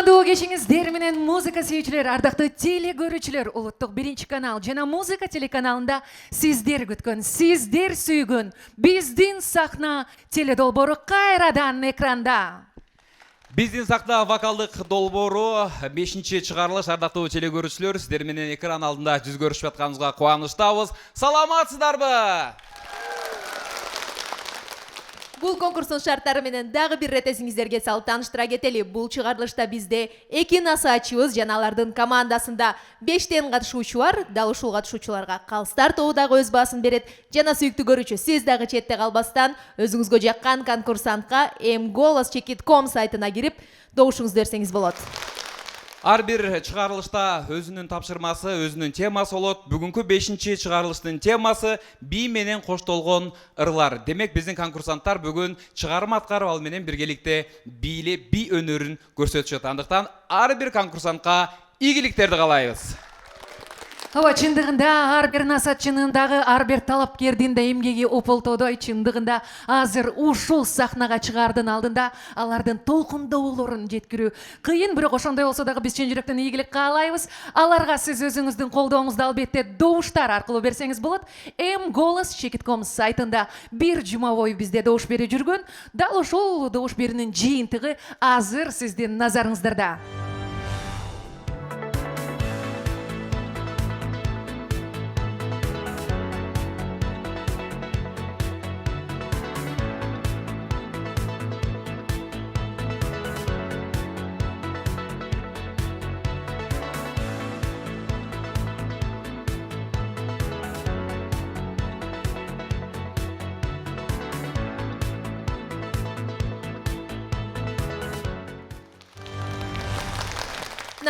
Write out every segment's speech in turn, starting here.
Кутмандуу кечиңиздер менен музыка сүйүүчүлөр, ардактуу теле көрүүчүлөр, улуттук 1 канал жана музыка телеканалында сиздер күткөн, сиздер сүйгөн биздин сахна теле долбоору кайрадан экранда. Биздин сахна вокалдык долбоору 5-чыгарылыш. Ардактуу теле көрүүчүлөр, сиздер менен экран алдында жүз көрүшүп атканыбызга кубанычтабыз. Саламатсыздарбы? Бул конкурстун шарттары менен дагы бир ирет эсиңиздерге салып тааныштыра кетели. Бул чыгарылышта бизде 2 насаатчыбыз жана алардын командасында 5 катышуучу бар. Дал ушул катышуучуларга Калстар тобу дагы өз баасын берет. Жана сүйүктүү көрүүчү, сиз дагы четте калбастан өзүңүзгө жаккан конкурсантка mgolos.com сайтына кирип добушуңузду берсеңиз болот. Ар бир чыгарылышта өзүнүн тапшырмасы, өзүнүн темасы болот. Бүгүнкү 5-чыгарылыштын темасы би менен коштолгон ырлар. Демек, биздин конкурсанттар бүгүн чыгарма аткарып, ал менен биргеликте бийле би өнөрүн көрсөтүшөт. Андыктан ар бир конкурсантка ийгиликтерди каалайбыз. Ооба, чындыгында ар бир насатчынын дагы ар бир талапкердин да эмгеги ополтодой. Чындыгында азыр ушул сахнага чыгаардын алдында алардын толкундоолорун жеткирүү кыйын, бирок ошондой болсо дагы биз чын жүрөктөн ийгилик каалайбыз. Аларга сиз өзүңүздүн колдооңузду албетте добуштар аркылуу берсеңиз болот. mgolos.com сайтында бир жума бою бизде добуш берип жүргөн. Дал ушул добуш берүүнүн жыйынтыгы азыр сиздин назарыңыздарда.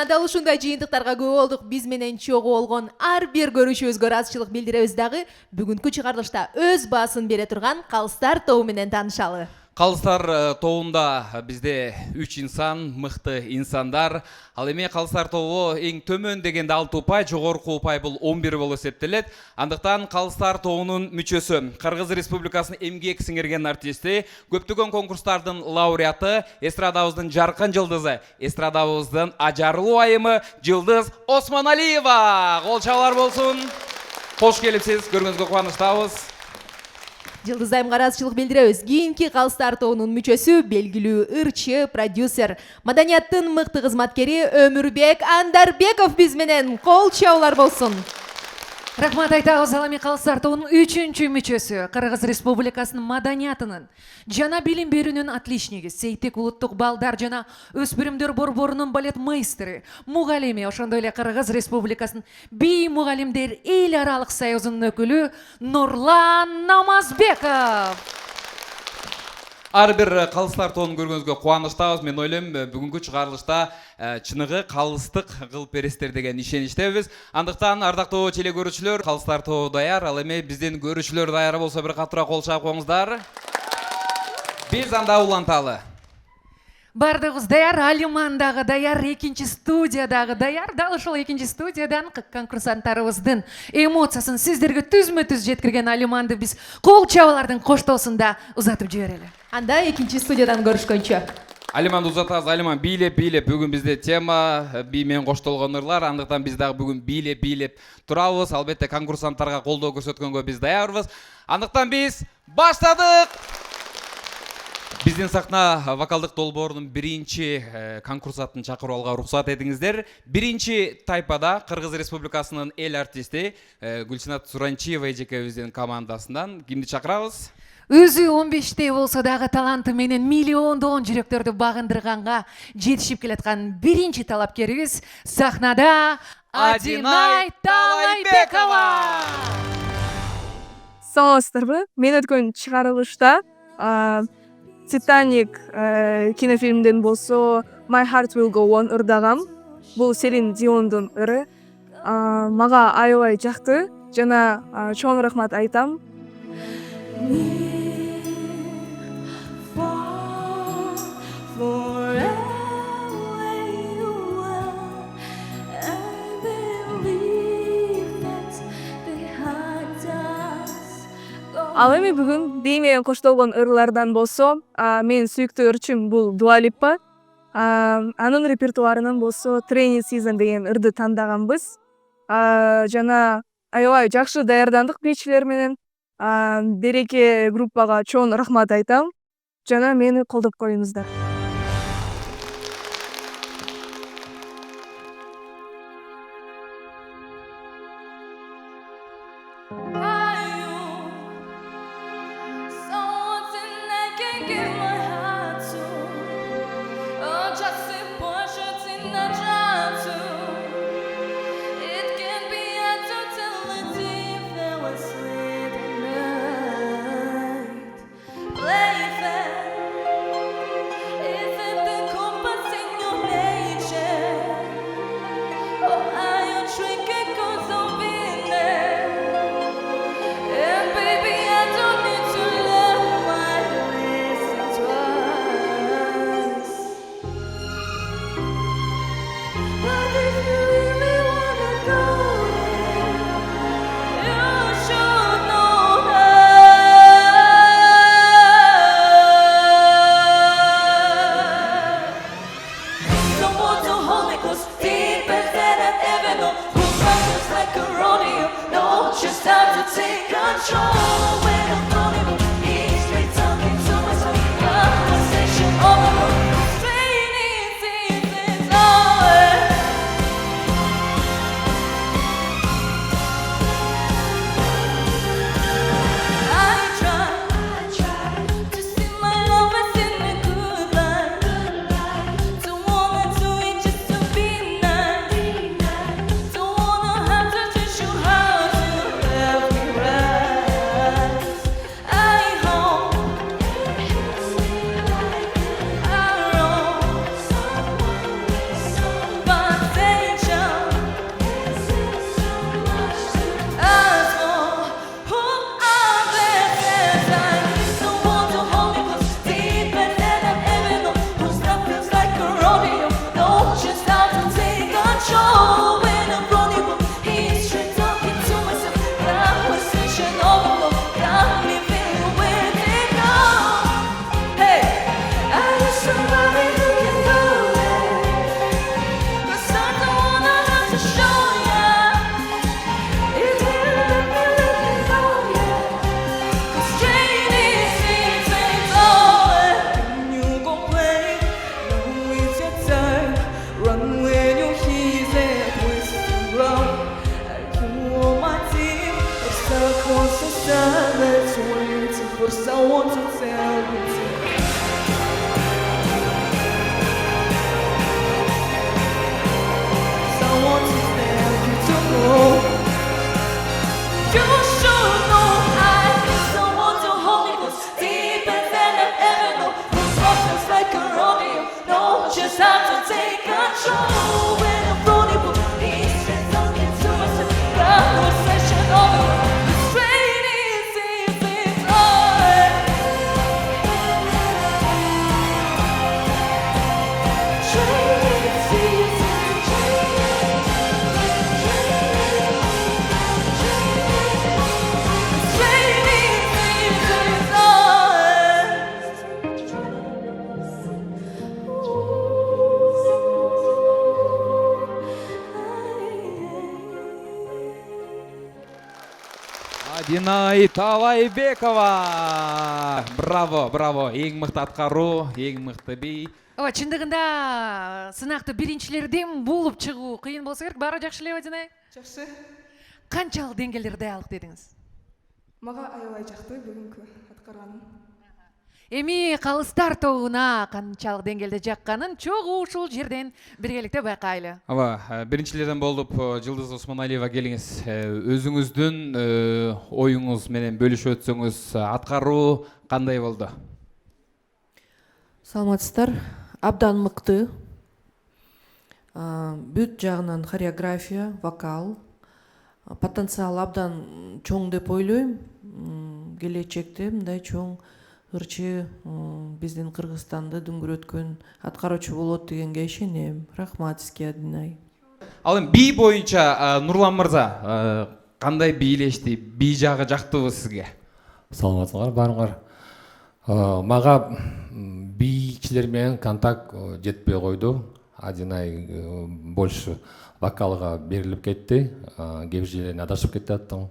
Дал ушундай жыйынтыктарга күбө болдук. Биз менен чогуу болгон ар бир көрүүчүбүзгө ыраазычылык билдиребиз дагы. Бүгүнкү чыгарылышта өз баасын бере турган Калстар тобу менен таанышалы. Калстар тобунда бизде 3 инсан, мыкты инсандар. Ал эми Калстар тобу эң төмөн дегенде 6 упай, жогорку упай бул 11 болуп эсептелет. Андыктан Калстар тобунун мүчөсү, Кыргыз Республикасынын эмгек сиңирген артисти, көптөгөн конкурстардын лауреаты, эстрадабыздын жаркын жылдызы, эстрадабыздын ажарлуу айымы Жылдыз Осмоналиева. Кол чабуулар болсун. Кош келипсиз, көргөнүзгө кубанычтабыз. Жылдыз айымга ыраазычылык билдиребиз. Кийинки Калстар тобунун мүчөсү, белгилүү ырчы, продюсер, маданияттын мыкты кызматкери Өмүрбек Андарбеков биз менен. Кол чабуулар болсун. Рахмат айтабыз. Ал эми Калстар тобунун 3-чү мүчөсү, Кыргыз Республикасынын маданиятынын жана билим берүүнүн отличниги, Сейтек улуттук балдар жана өспүрүмдөр борборунун балет майстери, мугалими, ошондой эле Кыргыз Республикасынын би мугалимдер эл аралык союзунун өкүлү Нурлан Намазбеков. Ар бир Калстар тобун көргөнүзгө кубанычтабыз. Мен ойлойм, бүгүнкү чыгарылышта чыныгы калыстык кылып бересиздер деген ишеничтебиз. Андыктан ардактуу теле көрүүчүлөр, Калстар тобу даяр. Ал эми биздин көрүүчүлөр даяр болсо бир катуура кол чаап коюңуздар. Биз анда уланталы. Бардыгыбыз даяр, Алиман дагы даяр, 2-чи студия дагы даяр. Дал ушул 2-чи студиядан конкурсанттарыбыздын эмоциясын сиздерге түзмө-түз жеткирген Алиманды биз кол чабуулардын коштоосунда узатып жиберели. Анда 2-чи студиядан көрүшкөнчө. Алиманды узатабыз. Алиман, бийлеп. Бүгүн бизде тема би менен коштолгон ырлар. Андыктан биз дагы бүгүн бийлеп турабыз. Албетте конкурсанттарга колдоо көрсөткөнгө биз даярбыз. Андыктан биз баштадык. Биздин сахна вокалдык долбоорунун 1-чи конкурсантын чакырып алууга уруксат этиңиздер. 1-чи тайпада Кыргыз Республикасынын эл артисти Гүлсинат Суранчиева эжекебиздин командасынан кимди чакырабыз? Өзү 15-те болсо дагы таланты менен миллиондогон жүрөктөрдү багындырганга жетишип келаткан 1-чи талапкерибиз сахнада Адинай Талайбекова. Саламатсыздарбы? Мен өткөн чыгарылышта Титаник кинофильмден болсо My Heart Will Go On ырдагам. Бул Селин Диондун ыры. Мага аябай жакты жана чоң рахмат айтам. Ал эми бүгүн би менен коштолгон ырлардан болсо, менин сүйүктүү ырчым бул Дуа Липа. Анын репертуарынан болсо Training Season деген ырды тандаганбыз. Жана аябай жакшы даярдандык бийчилер менен. Береке группага чоң рахмат айтам. Жана мени колдоп коюңуздар. Динай Талайбекова. Браво, браво. Ең мықты аткаруу, ең мықты би. Ооба, чындыгында сынакты биринчилерден болуп чыгуу кыйын болсо керек. Баары жакшы элеби Динай? Жакшы. Канчалык деңгээлдер даялык дедиңиз? Мага аябай жакты бүгүнкү аткарганым. Эми калыстар тобуна канчалык деңгээлде жакканын чогуу ушул жерден биргеликте байкайлы. Ооба, биринчилерден болуп Жылдыз Осмоналиева келиңиз. Өзүңүздүн оюңуз менен бөлүшүп өтсөңүз, аткаруу кандай болду? Саламатсыздар, абдан мыкты. Бүт жагынан хореография, вокал, потенциал абдан чоң деп ойлойм. Келечекте мындай чоң ырчы биздин Кыргызстанды дүңгүрөткөн аткаруучу болот дегенге ишенем. Рахмат сизге, Динай. Ал эми би боюнча Нурлан мырза кандай бийлешти? Би жагы жактыбы сизге? Саламатсыңар баарыңар. Мага би бийчилер менен контакт жетпей койду. Адинай больше вокалга берилип кетти. Кээ бир жерден адашып кетиптин.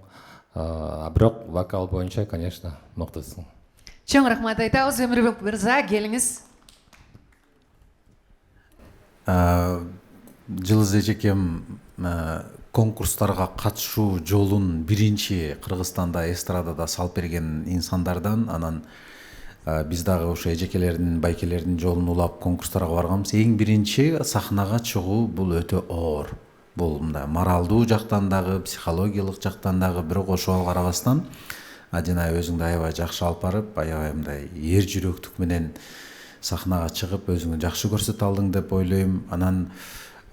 Бирок вокал боюнча, конечно, мыктысың. Чоң рахмат айтабыз. Өмүрбек мырза, келиңиз. Жылыз эжекем конкурстарга катышуу жолун биринчи Кыргызстанда эстрадада салып берген инсандардан, анан биз дагы ошо эжекелердин, байкелердин жолун улап конкурстарга барганбыз. Эң биринчи сахнага чыгуу бул өтө оор. Бул мындай моралдуу жактан дагы, психологиялык жактан дагы, бирок ошого карабастан Адинай өзүңдү аябай жакшы алып барып, аябай мындай эр жүрөктүк менен сахнага чыгып өзүңдү жакшы көрсөтө алдың деп ойлойм. Анан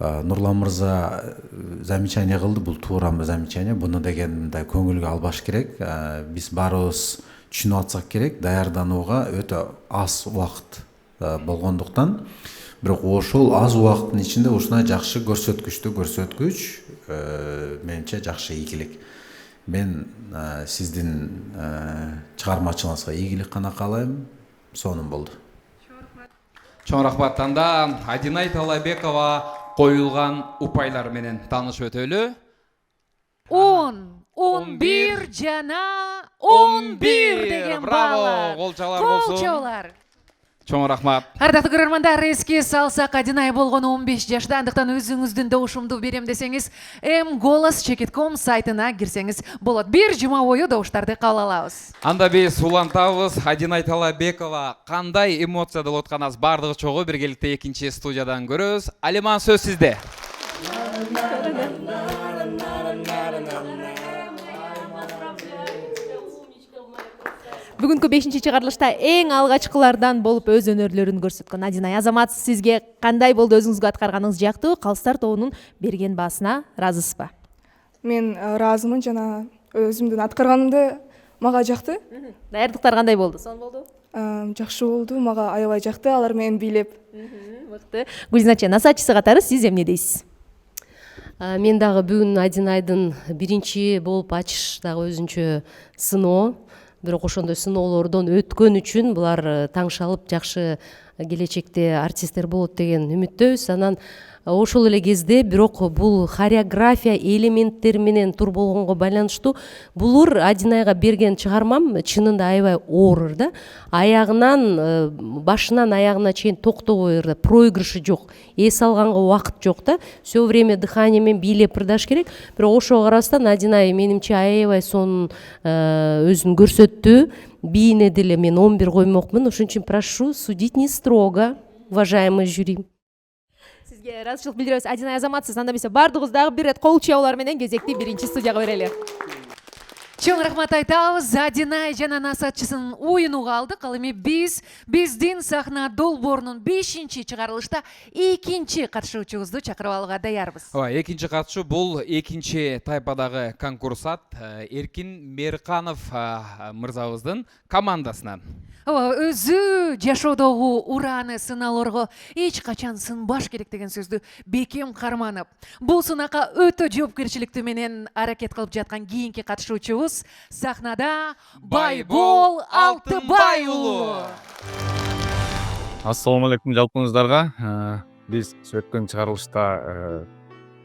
Нурлан мырза замечание кылды, бул туура замечание. Буну деген мындай көңүлгө албаш керек. Биз баарыбыз түшүнүп атсак керек, даярданууга өтө аз убакыт болгондуктан, бирок ошол аз убакыттын ичинде ушундай жакшы көрсөткүч менимче жакшы ийгилик. Мен сиздин чыгармачылыгыңызга ийгилик гана каалайм. Сонун болду. Чоң рахмат. Анда Адинай Талайбекова коюлган упайлар менен таанышып өтөлү. 10, 11 жана 11 деген Браво, баллар. колчалар болсун. Колчалар. Чоң рахмат. Ардактуу көрөрмандар, эске салсак, Адинай болгону 15 жашта, андыктан өзүңүздүн добушумду берем десеңиз, mgolas.com сайтына кирсеңиз болот. Бир жума бою добуштарды кабыл алабыз. Анда биз улантабыз. Адинай Талайбекова кандай эмоцияда болуп атканын бардыгы чогуу биргеликте экинчи студиядан көрөбүз. Алиман, сөз сизде. Бүгүнкү 5-чи чыгарылышта эң алгачкылардан болуп өз өнөрлөрүн көрсөткөн Адинай Азамат, сизге кандай болду? Өзүңүзгө аткарганыңыз жактуу? Калыстар тобунун берген баасына ыраазысызбы? Мен ыраазымын, жана өзүмдүн аткарганымды мага жакты. Даярдыктар кандай болду? Сонун болду? Жакшы болду, мага аябай жакты, алар менен бийлеп. Мыкты. Гүлзина насаатчысы катары сиз эмне дейсиз? Мен дагы бүгүн Адинайдын биринчи болуп ачыш дагы өзүнчө сыноо. Бирок ошондой сыноолордон өткөн үчүн булар таңшалып жакшы келечекте артисттер болот деген үмүттөбүз. Анан ошол эле кезде бирок бул хореография элементтери менен тур болгонго байланыштуу булур Адинайга берген чыгармам чынында аябай оор да. Аягынан, башынан аягына чейин токтобой проигрышы жок. Эс алганга убакыт жок да. Всё время дыхание менен бийлеп ырдаш керек. Бирок ошого карабастан Адинай менимче аябай сонун өзүн көрсөттү. Бийине деле мен 11 коймокмун. Ошон үчүн прошу судить не строго, уважаемый жюри. Сизге ыраазычылык билдиребиз. Адинай Азаматсыз, анда эмесе бардыгыбыз дагы бир рет кол чабуулар менен кезекти биринчи студияга берели. Чоң рахмат айтабыз. Адинай жана насаатчысынын оюнуга алдык. Ал эми биздин сахна долбоорунун 5-чи чыгарылышта экинчи катышуучубузду чакырып алууга даярбыз. Экинчи катышуу бул экинчи тайпадагы конкурсат Эркин Мерканов мырзабыздын командасынан. Өзү жашоодогу урааны сыналорго эч качан сынбаш керек деген сөздү бекем карманып, бул сынакка өтө жоопкерчиликтүү менен аракет кылып жаткан кийинки катышуучубуз сахнада Байбол Алтыбай уулу. Ассаламу алейкум жалпыңыздарга. Биз өткөн чыгарылышта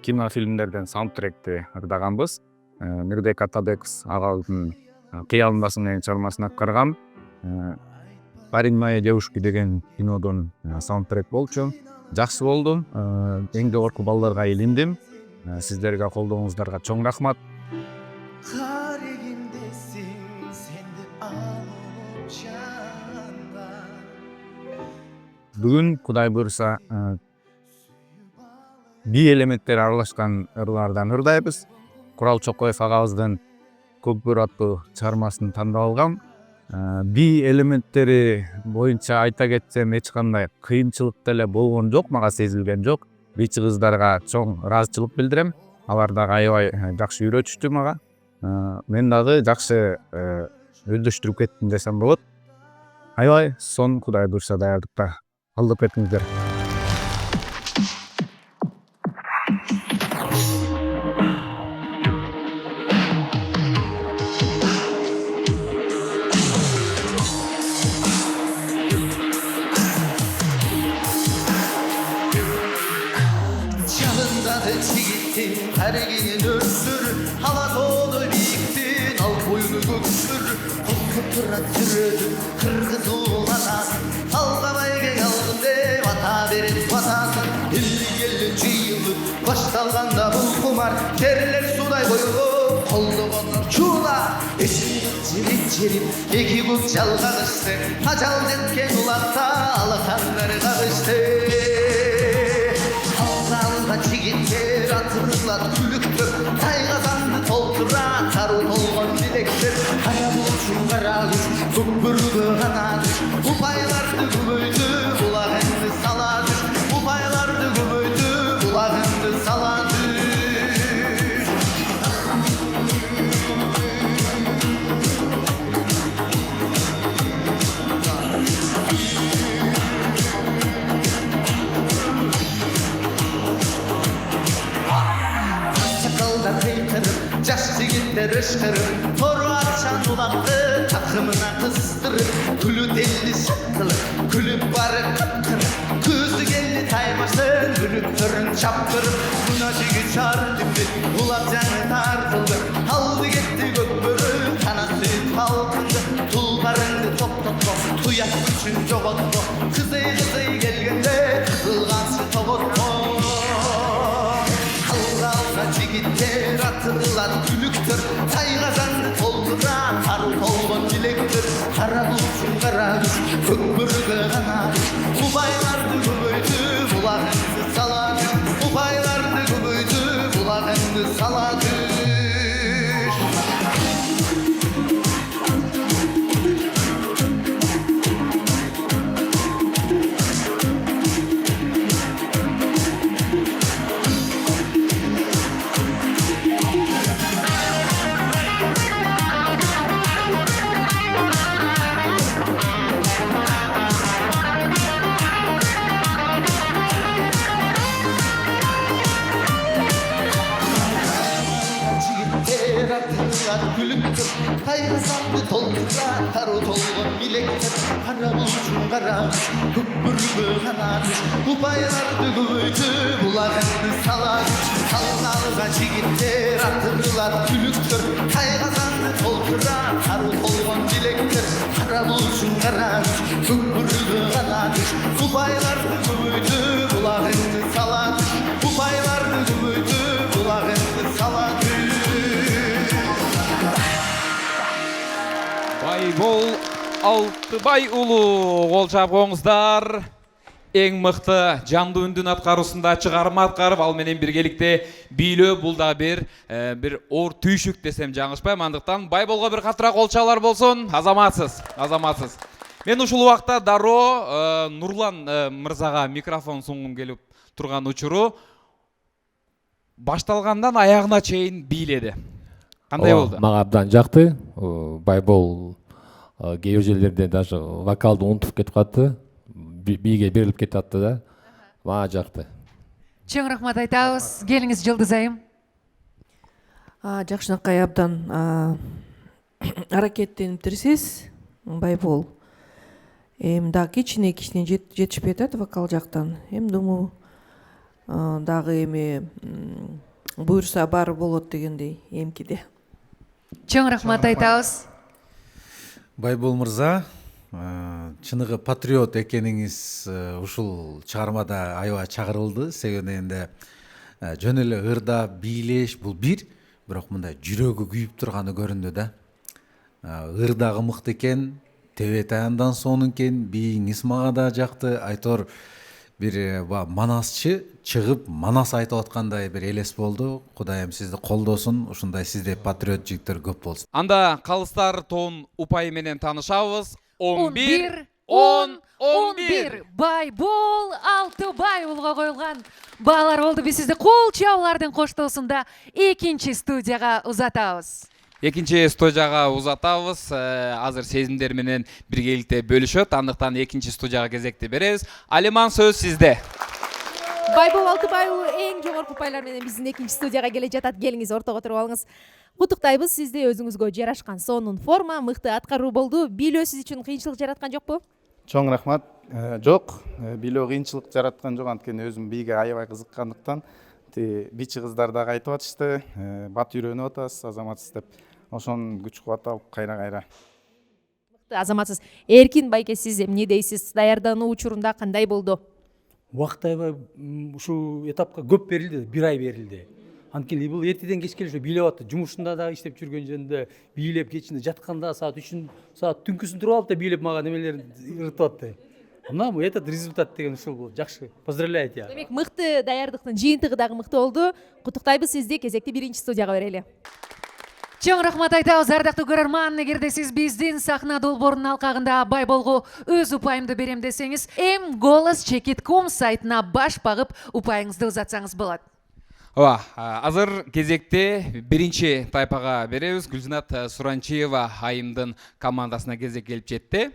кинофильмдерден саундтректи ырдаганбыз. Мирдек Атабеков агабыздын кыялымдасың деген чыгармасын аткаргам. Парень моей девушки деген кинодон саундтрек болчу. Жакшы болду. Эң жогорку балдарга илиндим. Сиздерге колдооңуздарга чоң рахмат. Бүгүн Кудай буйруса би элементтер аралашкан ырлардан ырдайбыз. Курал Чокоев агабыздын Көкбөр аттуу чыгармасын тандап алгам. Би элементтери боюнча айта кетсем эч кандай кыйынчылык деле болгон жок, мага сезилген жок. Бийчи кыздарга чоң ыраазычылык билдирем. Алар дагы аябай жакшы үйрөтүштү мага. Мен дагы жакшы өздөштүрүп кеттим десем болот. Аябай сон Кудай буйруса даярдыкта кылып кетиңиздер. Altındadı çiğittin tergini örsür Hala doğdu biriktin al boyunu göksür Kuturat sürüdün kırgız oğlana Algamay gel aldım de vata verin vatasın 50 yıllık baştalganda bu kumar Terler suday koyulup kolduğunlar çuğla Eşin çirip iki kut çalgağıştı Hacal detken ulakta alakanları kağıştı Alda çigitler atırlar külüktür Taygazandı toltura tarut olgan dilektir Kara buluşun kara düş Kupburdu kana düş Bu paylardı kubuydu Bulağındı sala düş Bu paylardı kubuydu Bulağındı sala düş Sakalda kıytırıp, caş yigitler ışkırıp Toru açan ulaktı, takımına kıstırıp Külü deli şıkkılıp, külüp barı kıpkırıp Kızı geldi taymasın, külüp törün çapkırıp Buna jigi çar dimdik, ulak canı tartıldı Aldı gitti gökbörü, kanası kalkındı Tulparındı top top top, tuyak üçün cobot top Kızı gelgende, kızılgansı tobot top Alda çigitler atırlar külüktür Taygazandı toldıra tarut olgan dilektir Kara buluşun kara düş kökbürgü kana düş Bu baylardı kubuydu bulağındı sala düş Bu baylardı kubuydu bulağındı sala düş Külüktür, kaygısandı toldıra tarut olgan bilektir Kara buluşun kara düş, kupburgu kana düş Bu baylardı güvüydü, bulağındı sala düş Salnalıga çigitler atırlar külüktür Kaygısandı toldıra tarut olgan bilektir Kara buluşun kara düş, kupburgu kana düş Bu baylardı güvüydü, bulağındı sala düş Bu baylardı güvüydü, bulağındı sala düş Байбол Алтыбай улу кол чапкоңуздар. Эң мыкты жандуу үндүн аткаруусунда чыгарма аткарып, ал менен биргеликте бийлөө бул да бир оор түйшүк десем жаңылышпайм. Андыктан Байболго бир катыраак кол чалар болсун. Азаматсыз, азаматсыз. Мен ушул убакта дароо Нурлан мырзага микрофон сунгум келип турган учуру башталгандан аягына чейин бийледи. Кандай болду? Мага абдан жакты. Байбол кээ бир жерлерде даже вокалды унутуп кетип калды. Бийге берилип кетип атты да. Мага жакты. Чоң рахмат айтабыз. Келиңиз Жылдыз айым. Жакшынакай абдан аракеттениптирсиз Байбол. Дагы кичине жетишпей атат вокал жактан. Думаю дагы эми буюрса баары болот дегендей эмкиде. Чоң рахмат айтабыз. Байбол мырза, чыныгы патриот экениңиз ушул чыгармада аябай чагырылды. Себеби энди жөн эле ырда бийлеш бул бирок мындай жүрөгү күйүп турганы көрүндү да. Ырдагы мыкты экен, Тебет аяндан сонун экен, бийиңиз мага да жакты. Айтор бир манасчы чыгып манас айтып аткандай бир элес болду. Кудайым сизди колдосун, ушундай сизде патриот жигиттер көп болсун. Анда калыстар тоон упайы менен таанышабыз. 11 10 11 Байбол Алтыбай улга коюлган баалар болду. Биз сизди кол чабуулардын коштоосунда экинчи студияга узатабыз. Экинчи студияга узатабыз. Азыр сезимдер менен биргеликте бөлүшөт. Андыктан экинчи студияга кезекти беребиз. Алиман, сөз сизде. Байбол Алтыбай уулу эң жогорку упайлар менен биздин экинчи студияга келе жатат. Келиңиз, ортого туруп алыңыз. Куттуктайбыз сизди, өзүңүзгө жарашкан сонун форма, мыкты аткаруу болду. Бийлөө сиз үчүн кыйынчылык жараткан жокпу? Чоң рахмат. Жок, бийлөө кыйынчылык жараткан жок, анткени өзүм бийге аябай кызыккандыктан бичи кыздар дагы айтып атышты, бат үйрөнүп атасыз, азаматсыз деп. Ошонун күч кубат алып кайра. Азаматсыз. Эркин байке, сиз эмне дейсиз? Даярдануу учурунда кандай болду? Убакыт аябай ушул этапка көп берилди, 1 ай берилди. Анткени бул эртеден кечке эле бийлеп атты. Жумушунда дагы иштеп жүргөн жеринде бийлеп, кечинде жатканда саат 3 саат түнкүсүн туруп алып да бийлеп мага немелерин ыртып атты. Мына этот результат деген ушул бул. Жакшы. Поздравляйте. Демек, мыкты даярдыктын жыйынтыгы дагы мыкты болду. Куттуктайбыз сизди. Кезекти 1-чи студияга берели. Чоң рахмат айтабыз, ардактуу көрөрман. Эгерде сиз биздин сахна долбоорунун алкагында бай болгу өз упайымды берем десеңиз, mgolas.com сайтына баш багып упайыңызды узатсаңыз болот. Ооба, азыр кезекте биринчи тайпага беребиз. Гүлжинат Суранчиева айымдын командасына кезек келип жетти.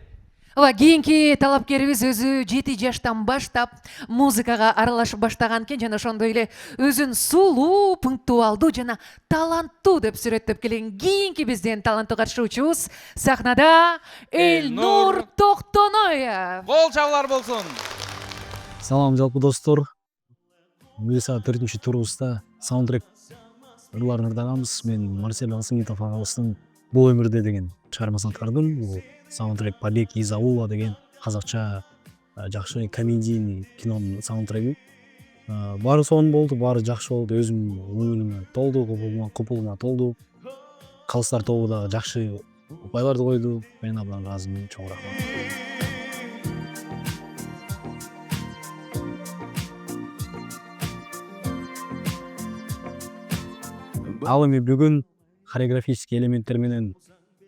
Ооба, кийинки талапкерибиз өзү 7 жаштан баштап музыкага аралашып баштаган экен жана ошондой эле өзүн сулуу, пунктуалдуу жана таланттуу деп сүрөттөп келген кийинки биздин таланттуу катышуучубуз сахнада Элнур Токтоноев. Кол чабуулар болсун. Салам жалпы достор. Милиса 4-чү турубузда саундтрек ырларын ырдаганбыз. Мен Марсель Асымитов агабыздын Бул өмүрдө деген чыгармасын аткардым. Бул саундтрек Побег из аула деген казакча жакшы комедийный кинонун саундтреги. Баары сонун болду, баары жакшы болду. Өзүм көңүлүмө толду, купулума толду. Калыстар тобу да жакшы упайларды койду. Мен абдан ыраазымын. Чоң рахмат. Ал эми бүгүн хореографический элементтер менен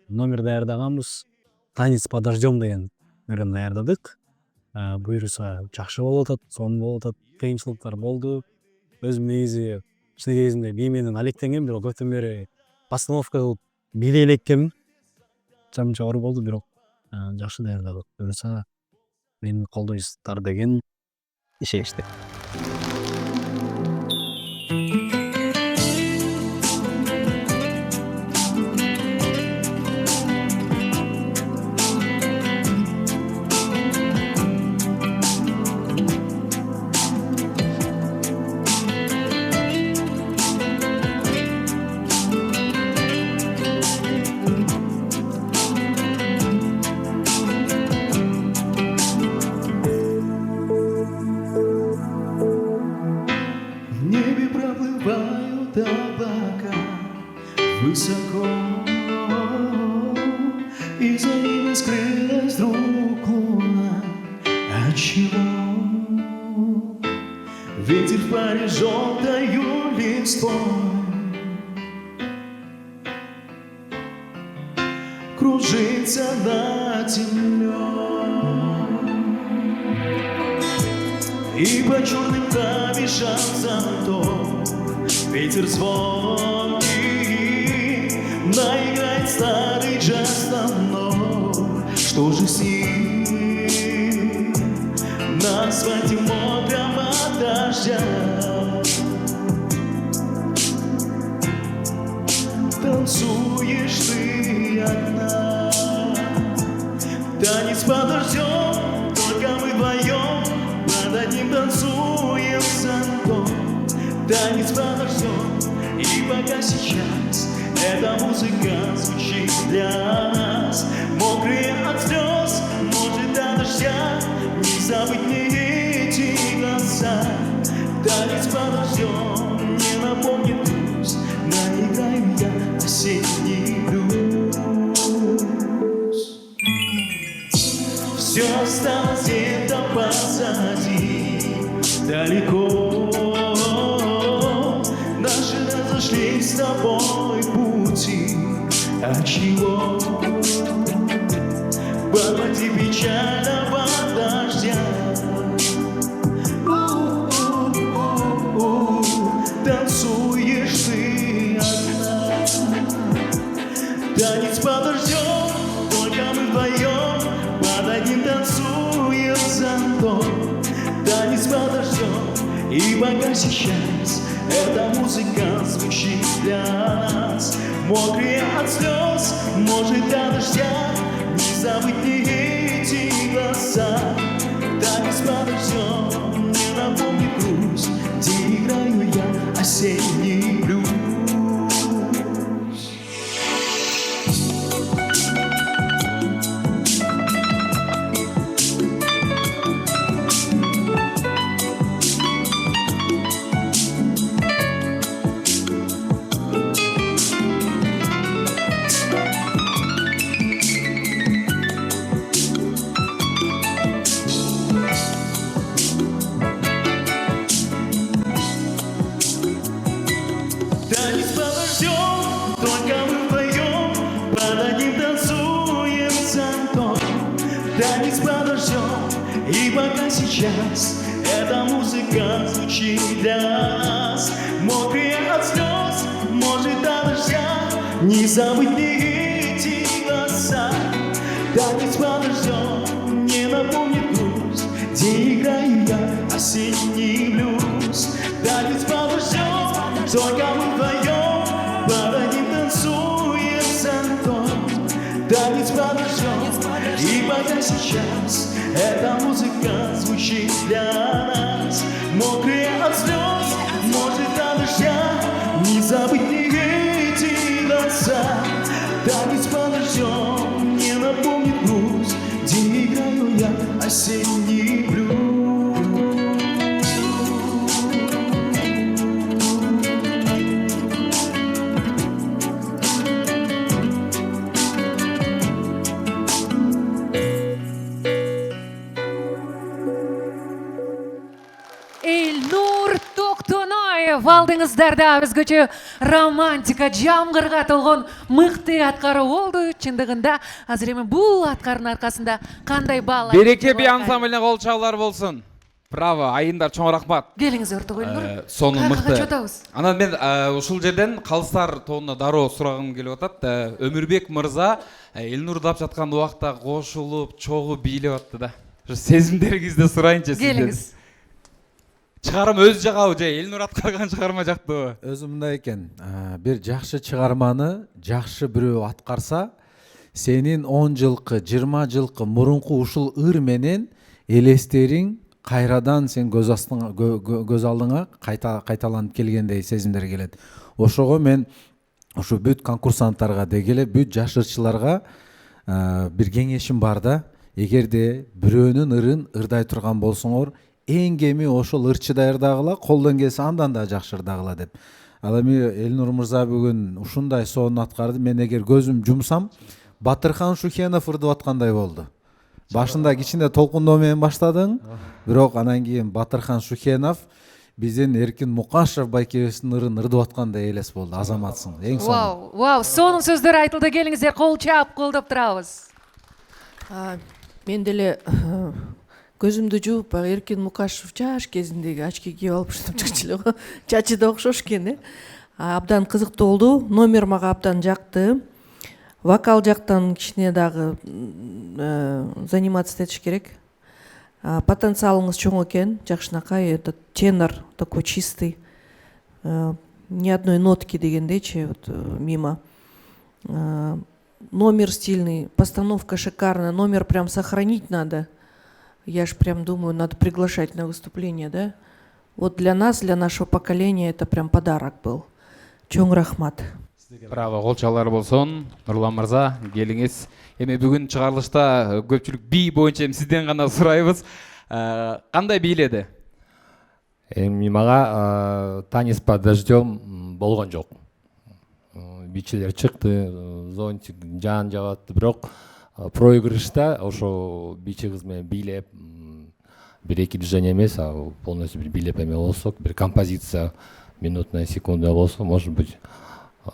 номер даярдаганбыз. Танец под дождем деген номерин даярдадык. Буюрса жакшы болуп атат, сонун болуп атат. Кыйынчылыктар болду. Өзүм негизи чын кезинде бийменен алектенгем, бирок көптөн бери постановка кылып бийлей элеккем. Жамчы оор болду, бирок жакшы даярдадык. Буюрса мени колдойсуздар деген ишеничте. В небе проплывают облака высоко, и за ними скрылась вдруг луна. Отчего? Ветер в паре желтою листвой кружится над землей. И по черным камешам зонтов ветер звонкий наиграет старый джаз станов. Что же с ним? На асфальте мокром от дождя танцуешь ты одна. Танец под дождем, только мы вдвоем под одним танцуем зонтом. Танец под дождем, и пока сейчас эта музыка звучит для нас. Мокрые от слез, может до дождя, не забыть мне эти глаза. Танец под дождем, не напомнит грусть, наиграю я осенний блюз. Все осталось где-то позади, далеко. Наши разошлись с тобой пути. Отчего? Памяти печального дождя танцуешь ты одна. Танец под дождем, только мы вдвоем под одним танцуем зонтом. Танец под дождем, и пока сейчас эта музыка звучит для нас. Мокрые от слез, может до дождя, не забыть мне эти глаза. Танец под дождем, не напомнит грусть, где играю я осенний блюз. Танец подождем, только мы вдвоем под одним танцуем сантом. Танец подождем, и пока сейчас эта музыка звучит для нас. Мокрые от слез, может до дождя, не забыть мне эти голоса. Танец подождем, не напомнит грусть, где играю я осенний блюз. Танец подождем, только мы вдвоем под одним танцуем сантом. Танец подождем, и пока сейчас эта музыка звучит для нас. Мокрые от слез, может до дождя, не забыть мне эти голоса. Танец подождем, не напомнит грусть, где играю я осенний блюз. Эльнур Токтоноев алдыңыздар да өзгөчө романтика жамгырга толгон мыкты аткаруу болду. Чындыгында азыр эми бул аткардын аркасында кандай баалар? Береке би ансамблине кол чабуулар болсун. Браво, айындар чоң рахмат. Келиңиз ортого Эльнур. Сону Кайгага мыкты. чотобуз. Анан мен ушул жерден калыстар тоонуна дароо сурагым келип атат. Өмүрбек мырза Эльнур дап жаткан убакта кошулуп, чогуу бийлеп атты да. Ушу сезимдериңизди сурайынчы сизден. Келиңиз. Чыгарым өз жагабы же Эльнур аткарган чыгарма жактыбы? өзү мындай экен, бир жакшы чыгарманы жакшы бирөө аткарса, сенин 10 жылкы 20 жылкы мурунку ушул ыр менен элестериң кайрадан сен көз алдыңа кайталанып келгендей сезимдер келет. Ошого мен ушу бүт конкурсанттарга деги эле бүт жаш ырчыларга бир кеңешим бар да, эгерде бирөөнүн ырын ырдай турган болсоңор, эң кеми ошол ырчы даярдагыла, колдон келсе андан да жакшы ырдагыла деп. Ал эми Эльнур мырза бүгүн ушундай сонун аткарды. Мен эгер көзүм жумсам, Батырхан Шухенов ырдып аткандай болду. Башында кичине толкундоо менен баштадың, бирок анан кийин Батырхан Шухенов биздин Эркин Мукашев байкебиздин ырын ырдып аткандай элес болду. Азаматсың, эң сонун. Вау, сонун сөздөр айтылды. Келиңиздер, кол чаап колдоп турабыз. Мен деле көзүмдү жууп, баягы Эркин Мукашев жаш кезиндеги очки кийип алып чыкчу чачы да окшош экен. Абдан кызыктуу болду. Номер мага абдан жакты. Вокал жактан кичине дагы заниматься этиш керек. Потенциалыңыз чоң экен, жакшынакай, этот тенор такой чистый. Ни одной нотки дегендейчи, вот мимо. Номер стильный, постановка шикарная, номер прям сохранить надо. Я ж прям думаю, надо приглашать на выступление, да? Вот для нас, для нашего поколения это прям подарок был. Чоң рахмат. Браво, кол чабуулар болсун. Нурлан мырза, келиңиз. Эми бүгүн чыгарылышта көпчүлүк бий боюнча сизден гана сурайбыз. Кандай бийледи? Эми мага танец под дождем болгон жок. Бичилер чыкты, зонтик жан жабатты, бирок проигрышта ошо бичи кыз менен бийлеп, бир-эки движение эмес, а полностью бир бийлеп эме болсок, бир композиция минутная, секунда болсо, может быть,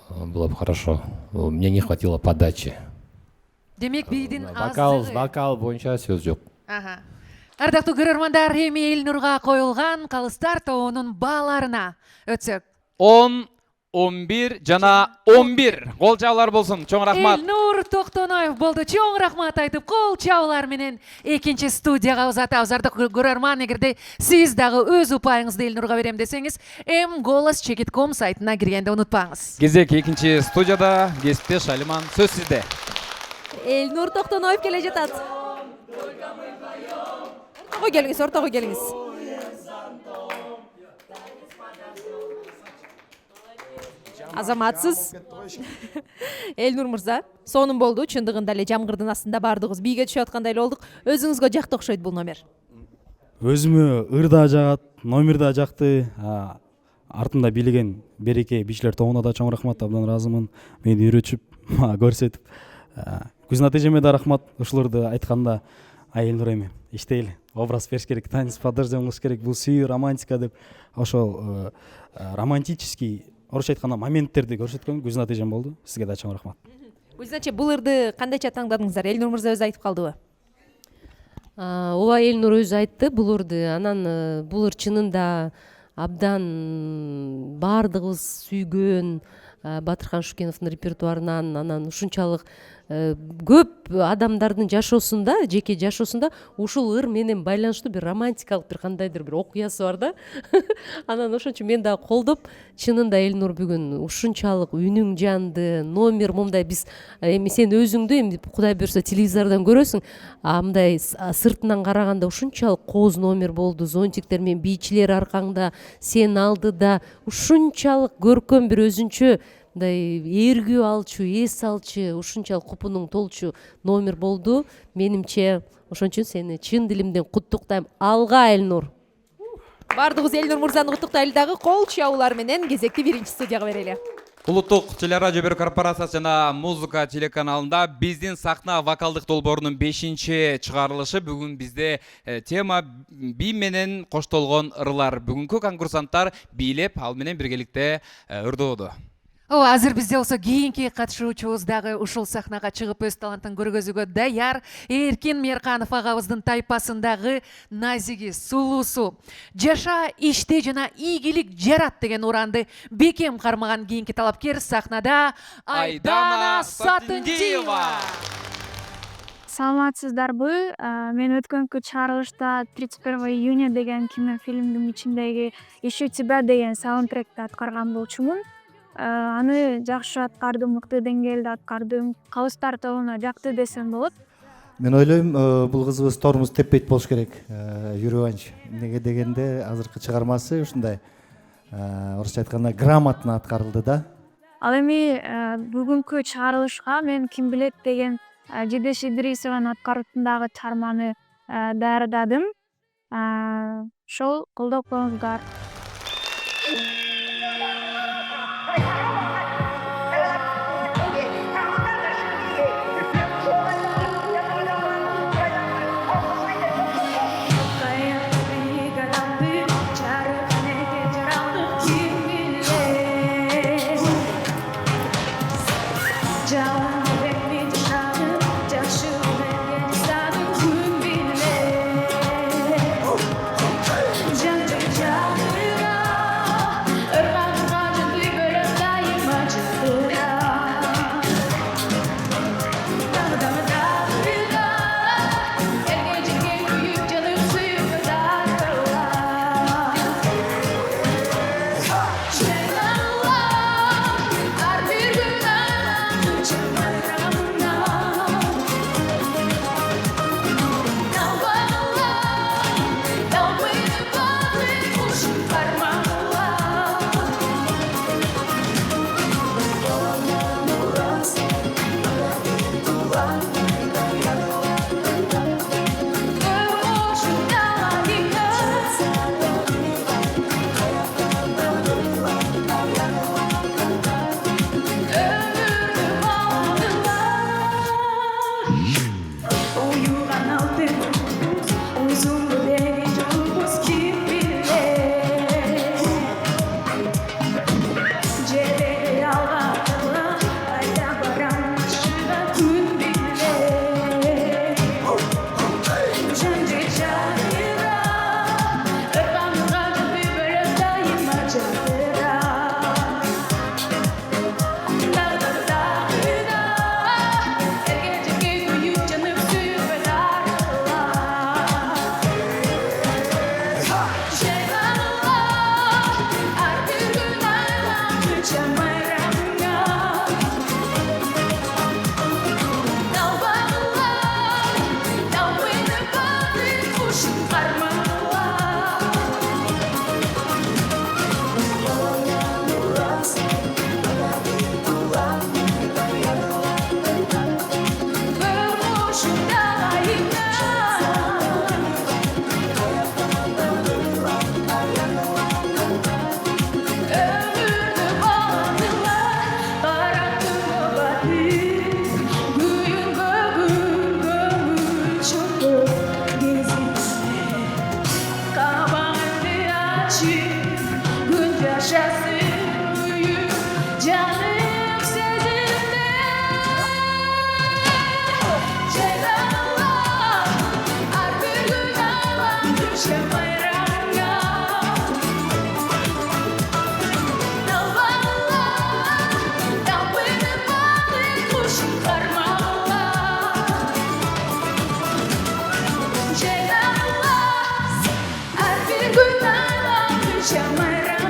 было бы хорошо. Мне не хватило подачи. Демек бийдин аздыгы. Вокал боюнча сөз жок. Ардактуу көрөрмандар, эми Эльнурга коюлган калыстар тоонун бааларына өтсөк. 10, 11 жана 11. Кол чабуулар болсун. Чоң рахмат. Эльнур Токтоноев болду. Чоң рахмат айтып, кол чабуулар менен экинчи студияга узатабыз. Ардактуу көрөрман, эгерде сиз дагы өз упайыңызды Эльнурга берем десеңиз, mgolas.com сайтына киргенди унутпаңыз. Кезек экинчи студияда кесиптеш Алиман, сөз сизде. Эльнур Токтоноев келе жатат. Ортого келиңиз. азаматсыз. Элнур мырза, сонун болду. Чындыгында эле жамгырдын астында бардыгыбыз бийге түшүп аткандай эле болдук. Өзүңүзгө жакты окшойт бул номер. Өзүмө ыр да жагат, номер да жакты. Артында бийлеген Береке бийчилер тобуна да чоң рахмат, абдан ыраазымын. Мени үйрөтүп, мага көрсөтүп. Күз натыйжеме да рахмат. Ушуларды айтканда Элнур эми иштейли. Образ бериш керек, танец подождем кылыш керек. Бул сүйүү, романтика деп ошол романтический, орусча айтканда моменттерди көрсөткөн күз натыйжем болду. Сизге да чоң рахмат. Гүлзначе, бул ырды кандайча таңдадыңыздар? Элнур мырза өзү айтып калдыбы? Ооба, Элнур өзү айтты бул ырды. Анан бул ыр чынында абдан баардыгыбыз сүйгөн Батырхан Шукеновдун репертуарынан, анан ушунчалык көп адамдардын жашоосунда, жеке жашоосунда ушул ыр менен байланыштуу бир романтикалык бир кандайдыр бир окуясы бар да. Анан ошон үчүн мен дагы колдоп, чынында Элнур бүгүн ушунчалык үнүң жанды, номер мындай биз эми сен өзүңдү эми Кудай буйрса телевизордон көрөсүң, мындай сыртынан караганда ушунчалык кооз номер болду. Зонтиктер менен бийчилер аркаңда, сен алдыда ушунчалык көркөм бир өзүнчө мындай эргүү алчу, эс алчу, ушунчалык купунуң толчу номер болду. Менимче ошон үчүн сени чын дилимден куттуктайм. Алга, Элнур. Бардыгыбыз Элнур мырзаны куттуктайлы дагы кол чабуулар менен кезекти биринчи студияга берели. Улуттук телерадио бир корпорациясы жана музыка телеканалында биздин сахна вокалдык долбоорунун 5-чи чыгарылышы. Бүгүн бизде тема бий менен коштолгон ырлар. Бүгүнкү конкурсанттар бийлеп, ал менен биргеликте ырдоодо. Азыр бизде болсо кийинки катышуучубуз дагы ушул сахнага чыгып өз талантын көргөзүүгө даяр. Эркин Мерканов агабыздын тайпасындагы назиги, сулуусу, жаша, иште жана ийгилик жарат деген уранды бекем кармаган кийинки талапкер сахнада Айдана Сатындиева. Саламатсыздарбы? Мен өткөнкү чыгарылышта 31 июня деген кинофильмдин ичиндеги «Ищу тебя» деген саундтректи аткарган болчумун. Аны жакшы аткардым, мыкты деңгээлде аткардым. Калыстар тобуна жакты десем болот. Мен ойлойм, бул кызыбыз тормуз теппейт болуш керек. Юрий Неге дегенде азыркы чыгармасы ушундай орусча айтканда грамотно аткарылды да. Ал эми бүгүнкү чыгарылышка мен Ким билет деген Жидеш Идрисованын аткаруусундагы чыгарманы даярдадым. Ошол колдоп коюңуздар. Canım sözümde Ceylanla Her bir gün ağlam düşem bayrağına Dalvalla Dal beni bağlı kuş karmalla Ceylanla Her bir gün ağlam düşem bayrağına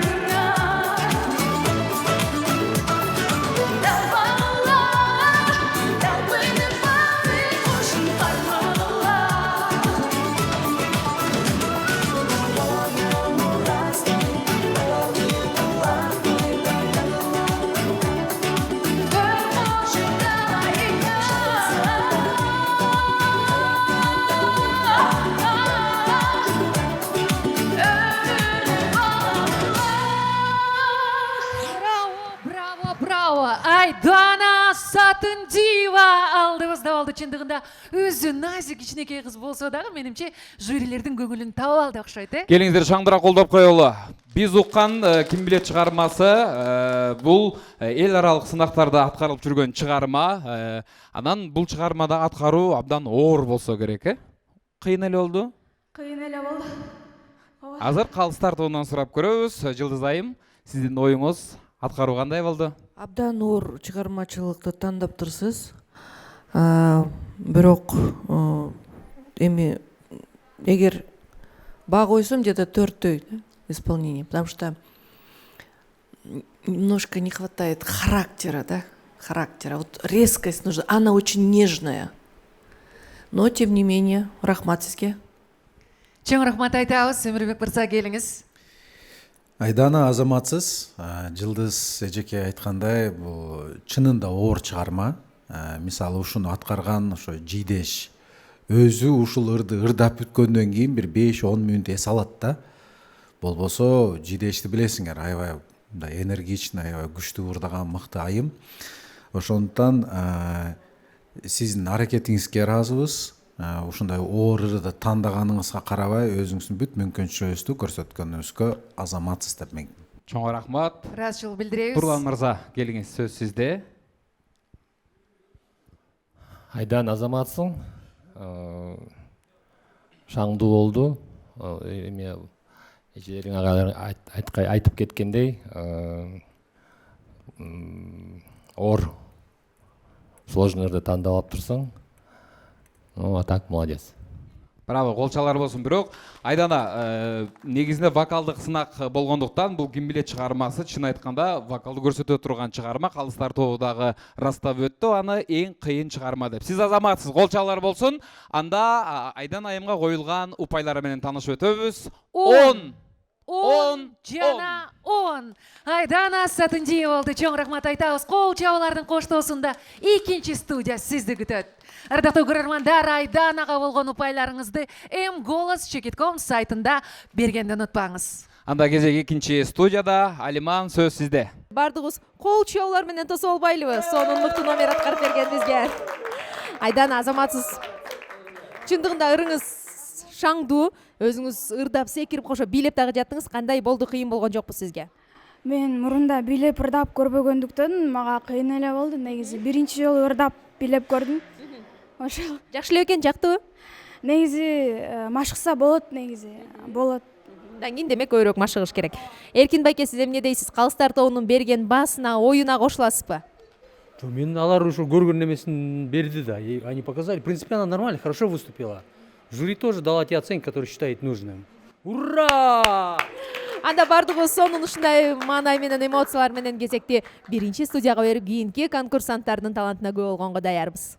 Айдана Сатындиева алдыбызда болду. Чындыгында өзү назик кичинекей кыз болсо дагы менимче жюрилердин көңүлүн таап алды окшойт. Келиңиздер шаңдыра колдоп коелу. Биз уккан ким билет чыгармасы бул эл аралык сынактарда аткарылып жүргөн чыгарма. Анан бул чыгармада аткаруу абдан оор болсо керек, Кыйын эле болду? Кыйын эле болду. Азыр калыстар тобунан сурап көрөбүз. Жылдыз айым, сиздин оюңуз аткаруу кандай болду? Абдан оор чыгармачылыкты тандап-турсуз. Бирок эми эгер баа койсом где-то 4-төй исполнение, потому что немножко не хватает характера, да? Характера. Вот резкость нужна. Она очень нежная. Но тем не менее, рахмат сизге. Чоң рахмат айтабыз. Өмүрбек мырза, келиңиз. Айдана азаматсыз, Жылдыз эжеке айткандай, бул чынында оор чыгарма. Мисалы ушуну аткарган ошо Жидеш өзү ушул ырды ырдап бүткөндөн кийин бир 5-10 мүнөт эс алат да. Болбосо Жидешти билесиңер, аябай мындай энергичный, аябай күчтүү ырдаган мыкты айым. Ошондуктан сиздин аракетиңизге ыраазыбыз. Ушундай оор ырды тандаганыңызга карабай, өзүңүздүн бүт мүмкүнчүлүгүңүздү көрсөткөнүңүзгө азаматсыз деп мен. Чоң рахмат. Ыраазычылык билдиребиз. Турлан мырза, келиңиз, сөз сизде. Айдан азаматсың, шаңдуу болду. Эми эжелериң айтып кеткендей, оор сложный ырды тандап алып турсуң. А так молодец. Браво, колчалар болсун. Бирок Айдана, негизинде вокалдык сынак болгондуктан бул ким билет чыгармасы чын айтканда вокалды көрсөтө турган чыгарма. Калыстар тобудагы растап өттү аны эң кыйын чыгарма деп. Сиз азаматсыз, колчалар болсун. Анда Айдан айымга коюлган упайлары менен таанышып өтөбүз. 10 жана 10. Айдана Сатындиева болду. Чоң рахмат айтабыз. Кол чабуулардын коштоосунда экинчи студия сизди күтөт. Ардактуу көрөрмандар, Айданага болгон упайларыңызды mgolos.com сайтында бергенди унутпаңыз. Анда кезек экинчи студияда. Алиман, сөз сизде. Бардыгыбыз кол чабуулар менен тосо болбайлыбы? Сонун мыкты номер аткарып берген бизге. Айдана азаматсыз. Чындыгында ырыңыз шаңдуу, өзүңүз ырдап секирип кошо бийлеп дагы жаттыңыз. Кандай болду, кыйын болгон жокпу сизге? Мен мурунда бийлеп ырдап көрбөгөндүктөн мага кыйын эле болду. Негизи биринчи жолу ырдап бийлеп көрдүм. Ошол жакшы эле экен, жактыбы? Негизи машыкса болот, негизи болот. Андан кийин демек көбүрөөк машыгыш керек. Эркин байке, сиз эмне дейсиз? Калыстар тобунун берген баасына, оюна кошуласызбы? Мен алар ушул көргөн немесин берди да, они показали. В принципе, она нормально, хорошо выступила. Жюри тоже дала те оценки, которые считает нужным. Ура! Анда бардыгыбыз сонун ушундай маанай менен, эмоциялар менен кезекти биринчи студияга берип, кийинки конкурсанттардын талантына күбө болгонго даярбыз.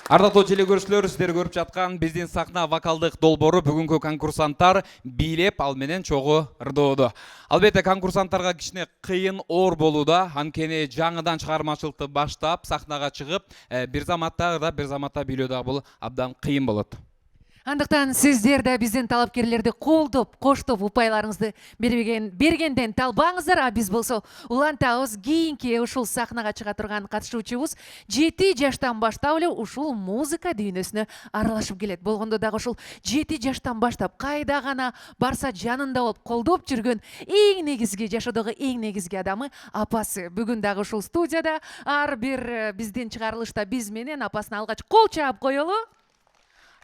Ардактуу телекөрүүчүлөр, сиздер көрүп жаткан биздин сахна вокалдык долбоору бүгүнкү конкурсанттар бийлеп, ал менен чогуу ырдоодо. Албетте конкурсанттарга кичине кыйын оор болууда, анткени жаңыдан чыгармачылыкты баштап, сахнага чыгып, бир заматта ырдап, бир заматта бийлөө дагы бул абдан кыйын болот. Андыктан сиздер да биздин талапкерлерди колдоп, коштоп упайларыңызды бергенден талбаңыздар, а биз болсо улантабыз кийинки ушул сахнага чыга турган катышуучубуз 7 жаштан баштап эле ушул музыка дүйнөсүнө аралашып келет. Болгондо дагы ушул 7 жаштан баштап кайда гана барса жанында болуп колдоп жүргөн эң негизги жашоодогу эң негизги адамы апасы. Бүгүн дагы ушул студияда ар бир биздин чыгарылышта биз менен апасына алгач кол чаап коелу.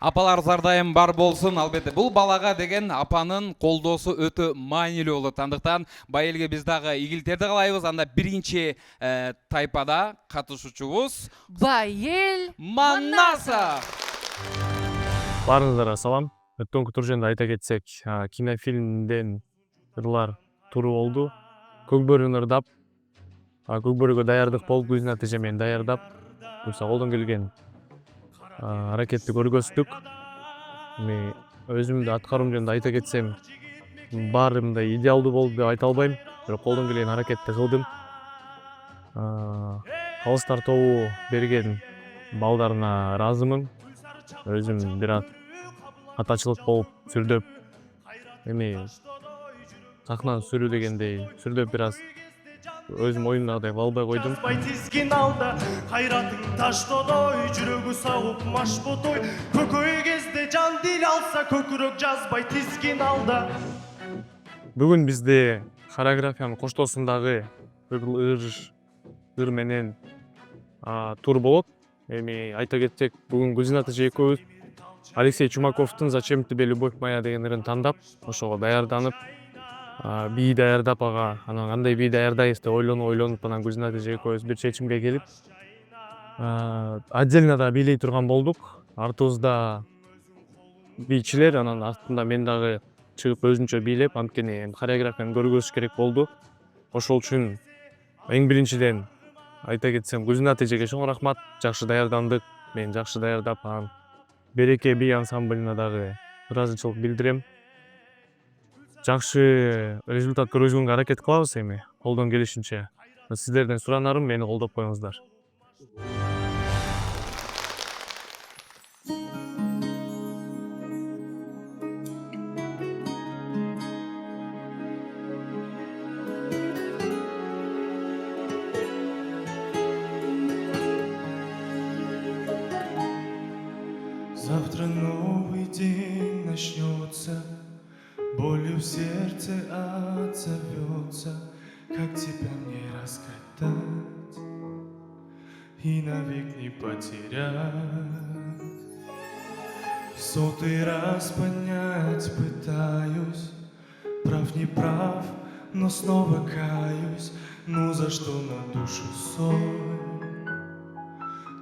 Апаларыңыз ардайым бар болсын. Албетте бул балага деген апанын колдоосу өтө маанилүү болот. Андыктан байелге биз дагы игиликтерди каалайбыз. Анда биринчи тайпада катышуучубуз Байел Маннасов. Баарыңыздарга салам. Өткөнкү турженде айта кетсек, кинофильмден ырлар туру болду. Көкбөрүн ырдап, көкбөрүгө даярдык болуп, өз натыйжа менен даярдап, буюрса колдон келген аракетти көргөздүк. Мен өзүмдү аткаруум жөнүндө айта кетсем, баары мындай идеалдуу болду деп айта албайм, бирок колдон келген аракетти кылдым. Калыстар тобу берген балдарына ыраазымын. Өзүм бир аз катачылык болуп сүрдөп, эми сахна сүрүү дегендей сүрдөп бир аз өзүм оюмдагыдай кыла албай койдум. Тизгин алда кайратың таштодой, жүрөгү сагып маш ботой, көкөй кезде жан дил алса, көкүрөк жазбай тизгин алда. Бүгүн бизде хореографиянын коштоосундагы ыр менен тур болот. Эми айта кетсек, бүгүн Гүлзинат эже экөөбүз Алексей Чумаковдун «Зачем тебе любовь моя» деген ырын тандап, ошого даярданып, бий даярдап ага, анан кандай бий даярдайбыз деп ойлонуп, анан Гүлзинат эже экөөбүз бир чечимге келип, отдельно да бийлей турган болдук. Артыбызда бийчилер, анан артында мен дагы чыгып өзүнчө бийлеп, анткени хореографияны көргөзүш керек болду. Ошол үчүн эң биринчиден айта кетсем, Гүлзинат эжеге чоң рахмат. Жакшы даярдандык, мен жакшы даярдап, анан Береке бий ансамблына дагы ыраазычылык билдирем. Жакшы результат көргөзгөнгө аракет кылабыз эми, колдон келишинче. Сиздерден суранарым, мени колдоп коюңуздар. Завтра новый день начнется, болью в сердце отзовется, как тебя мне разгадать и навек не потерять. Сотый раз понять пытаюсь, прав не прав, но снова каюсь. Ну за что на душу соль?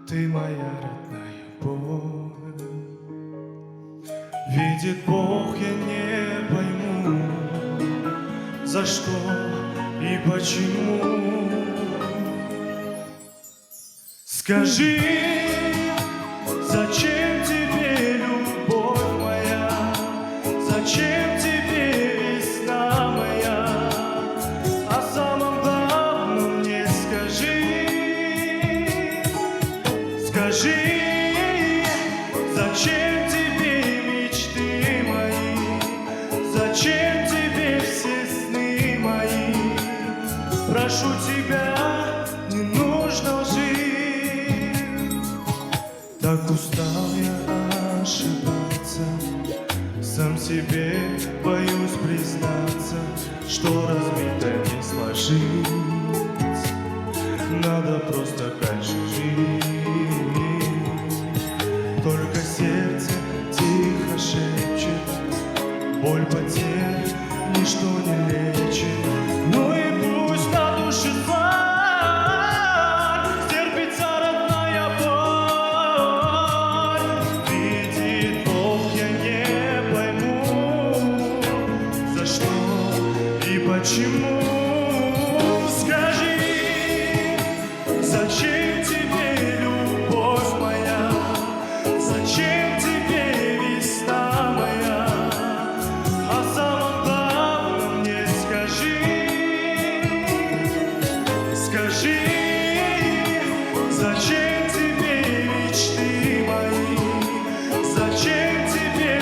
Ты моя родная боль. Видит Бог, я не пойму, за что и почему. Скажи, зачем тебе любовь моя, зачем тебе весна моя, а самом главном мне скажи, скажи, зачем тебе мечты мои, зачем тебе все сны мои, прошу тебя, не нужно жить. Так устал я ошибаться, сам себе боюсь признаться, что разбито не сложить, надо просто дальше жить. Только сердце тихо шепчет, боль потерь ничто не лечит. Ну и пусть на душе зла терпится родная боль. Видит Бог, я не пойму, за что и почему. Скажи, зачем тебе любовь моя, зачем тебе весна моя, а самом главном мне скажи, скажи, зачем тебе мечты мои, зачем тебе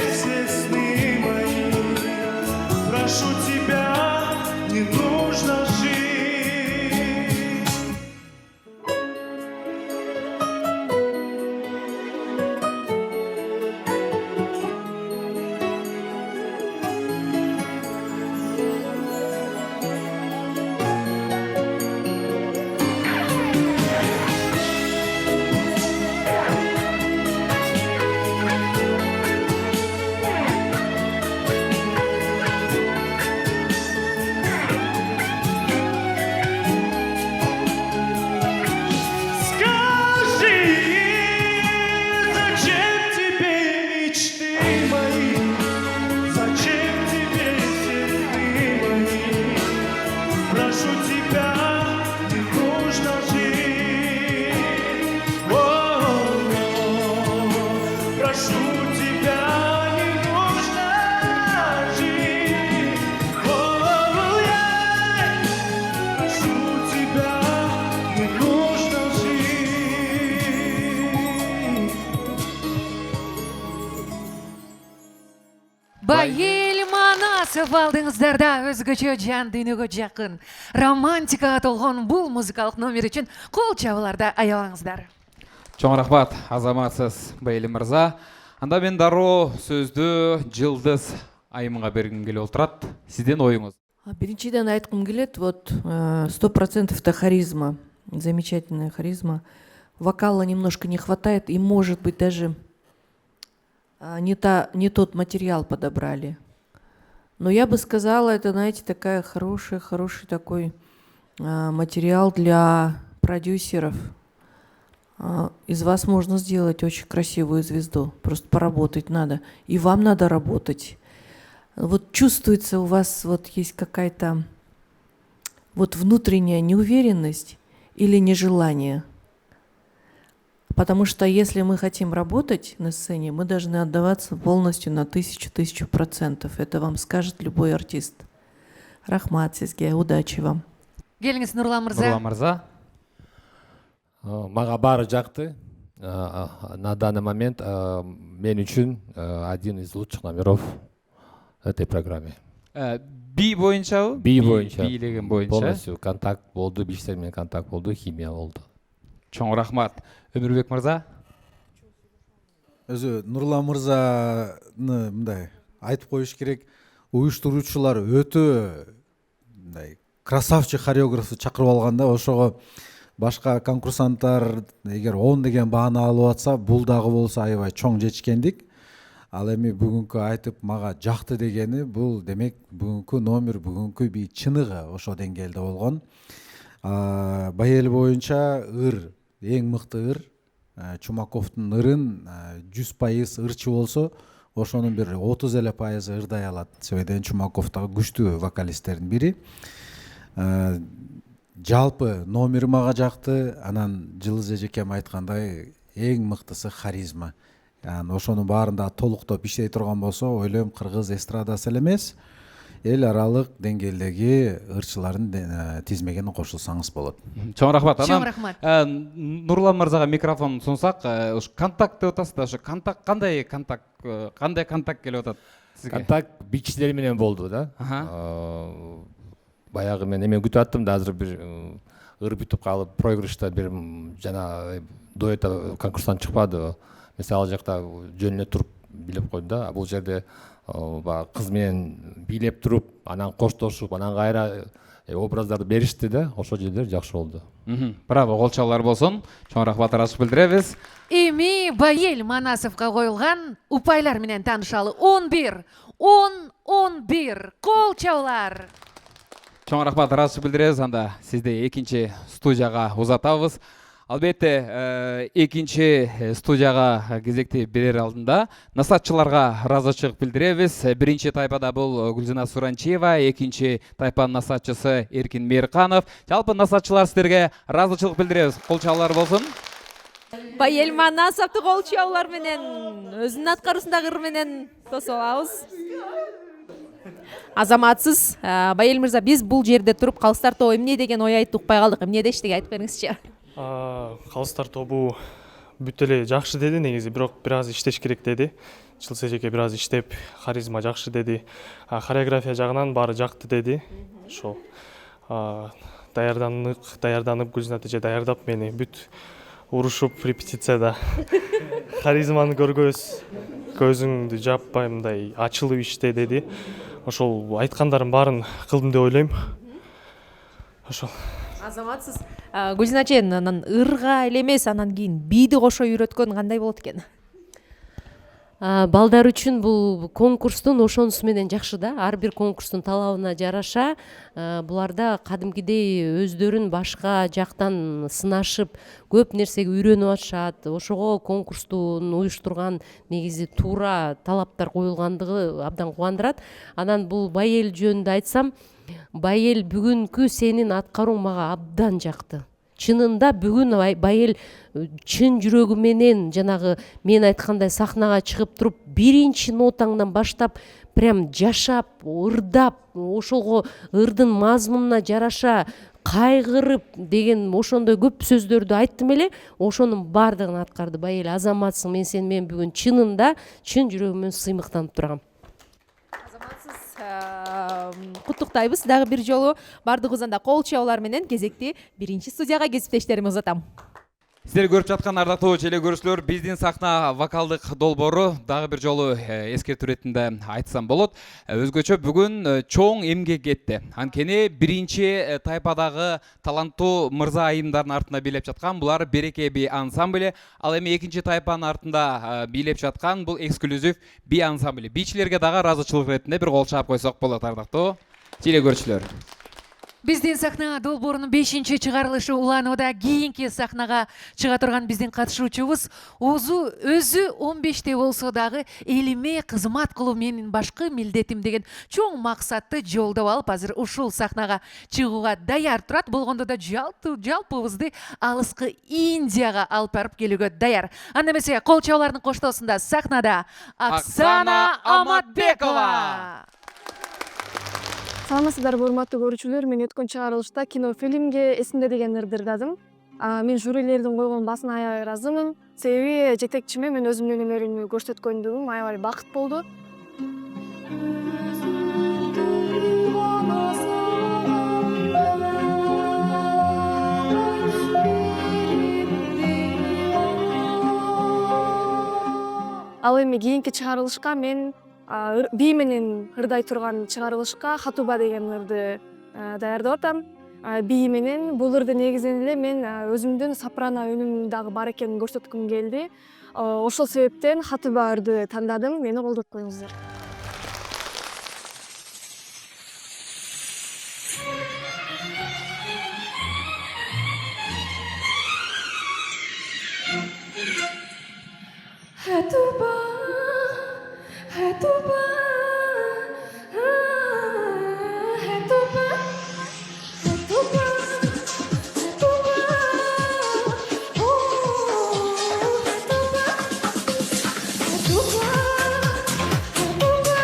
Манасов алдыңыздарда өзгөчө жан дүйнөгө жакын, романтикага толгон бул музыкалык номер үчүн кол чабууларда аябаңыздар. Чоң рахмат, азаматсыз Байел мырза. Анда мен дароо сөздү Жылдыз Айымга бергим келип отурат. Сиздин оюңуз. Биринчиден айткым келет, вот 100% это харизма, замечательная харизма. Вокала немножко не хватает, и может быть даже не тот материал подобрали. Но я бы сказала, это, знаете, хороший такой материал для продюсеров. Из вас можно сделать очень красивую звезду, просто поработать надо. И вам надо работать. Вот чувствуется у вас вот есть какая-то вот внутренняя неуверенность или нежелание. Потому что если мы хотим работать на сцене, мы должны отдаваться полностью на 1000%. Это вам скажет любой артист. Рахмат сизге, удачи вам. Келиңиз Нурлан мырза. Нурлан мырза. Мага баары жакты. На данный момент мен үчүн один из лучших номеров этой программе. Би боюнчабы? Би боюнча. Бийлеген боюнча. Полностью контакт болду, биштер менен контакт болду, химия болду. Чоң рахмат. Өмүрбек мырза. Өзү Нурлан мырзаны мындай айтып коюш керек, уюштуруучулар өтө мындай красавчик хореографты чакырып алганда, ошого башка конкурсанттар эгер 10 деген бааны алып атса, бул дагы болсо аябай чоң жетишкендик. Ал эми бүгүнкү айтып мага жакты дегени бул демек бүгүнкү номер, бүгүнкү би чыныгы ошо деңгээлде болгон. Байел боюнча ыр, эң мыкты ыр, Чумаковдун ырын 100% ырчы болсо, ошонун бир 30% ырдай алат. Себебен Чумаков дагы күчтүү вокалисттердин бири. Жалпы номер мага жакты, анан Жылдыз эжекем айткандай эң мыктысы харизма. Ошонун баарында толуктоп иштей турган болсо, ойлойм кыргыз эстрадасы эле эмес, эл аралык деңгээлдеги ырчылардын тизмегине кошулсаңыз болот. Чоң рахмат. Чоң рахмат. Нурлан мырзага микрофон сунсак, контакт деп атасыздар, ошо контакт кандай контакт келип атат сизге? Контакт бичилер менен болду да. Баягы мен эме күтүп аттым да, азыр бир ыр бүтүп калып, проигрышта бир жана дуэт конкурстан чыкпады. Мисалы жакта жөнүнө туруп билеп койду да, бул жерде кыз менен бийлеп туруп, анан коштошуп, анан кайра образдарды беришти да, ошол жерлер жакшы болду. Браво, кол чабуулар болсун. Чоң рахмат арачык билдиребиз. Эми Байел Манасовго коюлган упайлар менен таанышалы. 11 кол чабуулар. Чоң рахмат арачык билдиребиз. Анда сизди экинчи студияга узатабыз. Албетте, экинчи студияга кезекти берер алдында насатчыларга ыраазычылык билдиребиз. Биринчи тайпада бул Гүлзина Суранчиева, экинчи тайпанын насатчысы Эркин Мейрканов. Жалпы насатчылар сиздерге ыраазычылык билдиребиз. Кол чабуулар болсун. Байел Манасовду кол чабуулар менен, өзүнүн аткаруусундагы ыр менен тосуп алабыз. Азаматсыз, Байел мырза, биз бул жерде туруп калыстар тобу эмне деген ой айтып укпай калдык. Эмне дештиги айтып бериңизчи. Калыстар тобу бүт эле жакшы деди, негизи, бирок бир аз иштеш керек деди. Жылдыз эжеке бир аз иштеп, харизма жакшы деди. Хореография жагынан баары жакты деди. Ошол даярданып, Гүлзина эже даярдап мени бүт урушуп репетицияда харизманы көргөз, көзүңдү жаппай мындай ачылып иште деди. Ошол айткандарын баарын кылдым деп ойлойм. Ошол. Азаматсыз, Гүлзина эже анан ырга эле эмес, анан кийин бийди кошо үйрөткөн кандай болот экен? Балдар үчүн бул конкурстун ошонусу менен жакшы да. Ар бир конкурстун талабына жараша буларда кадимкидей өздөрүн башка жактан сынашып, көп нерсеге үйрөнүп атышат. Ошого конкурстун уюштурган негизи туура талаптар коюлгандыгы абдан кубандырат. Анан бул Байел жөнүндө айтсам, Байел бүгүнкү сенин аткарууң мага абдан жакты. Чынында бүгүн Байел чын жүрөгү менен жанагы мен айткандай сахнага чыгып туруп биринчи нотаңдан баштап прям жашап, ырдап, ошого ырдын мазмунуна жараша кайгырып деген ошондой көп сөздөрдү айттым эле, ошонун баардыгын аткарды. Байел, азаматсың, мен сени бүгүн чынында чын жүрөгүм менен сыймыктанып турам. куттуктайбыз дагы бир жолу баардыгыбыздан да кол чабуулар менен кезекти биринчи студияга кесиптештериме узатам. Сіздер көріп жатқан ардактуу теле көрүүчүлөр, биздин сахна вокалдык долбоору дагы бир жолу эскертүү иретинде айтсам болот. Өзгөчө бүгүн чоң эмгек кетти. Анткени биринчи тайпадагы таланттуу мырза айымдардын артында бийлеп жаткан булар Береке би ансамблі, ал эми экинчи тайпанын артында бийлеп жаткан бул эксклюзив би ансамблі. Бийчилерге дагы ыраазычылык иретинде бир кол чаап койсок болот ардактуу теле көрүүчүлөр. Биздин сахна долбоорунун 5-чи чыгарылышы уланууда. Кийинки сахнага чыга турган биздин катышуучубуз өзү 15те болсо дагы элиме кызмат кылуу менин башкы милдетим деген чоң максатты жолдоп алып азыр ушул сахнага чыгууга даяр турат. Болгондо да жалпыбызды алыскы Индияга алып барып келүүгө даяр. Анда эмесе кол чабуулардын коштоосунда сахнада Оксана Аматбекова. Саламатсыздарбы, урматтуу көрүүчүлөр. Мен өткөн чыгарылышта кино фильмге эсимде деген ырдырдадым. Мен жюрилердин койгон баасына аябай ыраазымын. Себеби жетекчиме мен өзүмдүн өнөрүмдү көрсөткөндүгүм аябай бакыт болду. Ал эми кийинки чыгарылышка мен бий менен ырдай турган чыгарылышка Хатуба деген ырды даярдап атам. Бий менен бул ырды негизинен эле мен өзүмдүн сопрано үнүм дагы бар экенин көрсөткүм келди. Ошол себептен Хатуба ырды тандадым. Мени колдоп коюңуздар. Хатуба, Хатуба, Хатуба, Хатуба, Хатуба, о, Хатуба, Хатуба, Хатуба,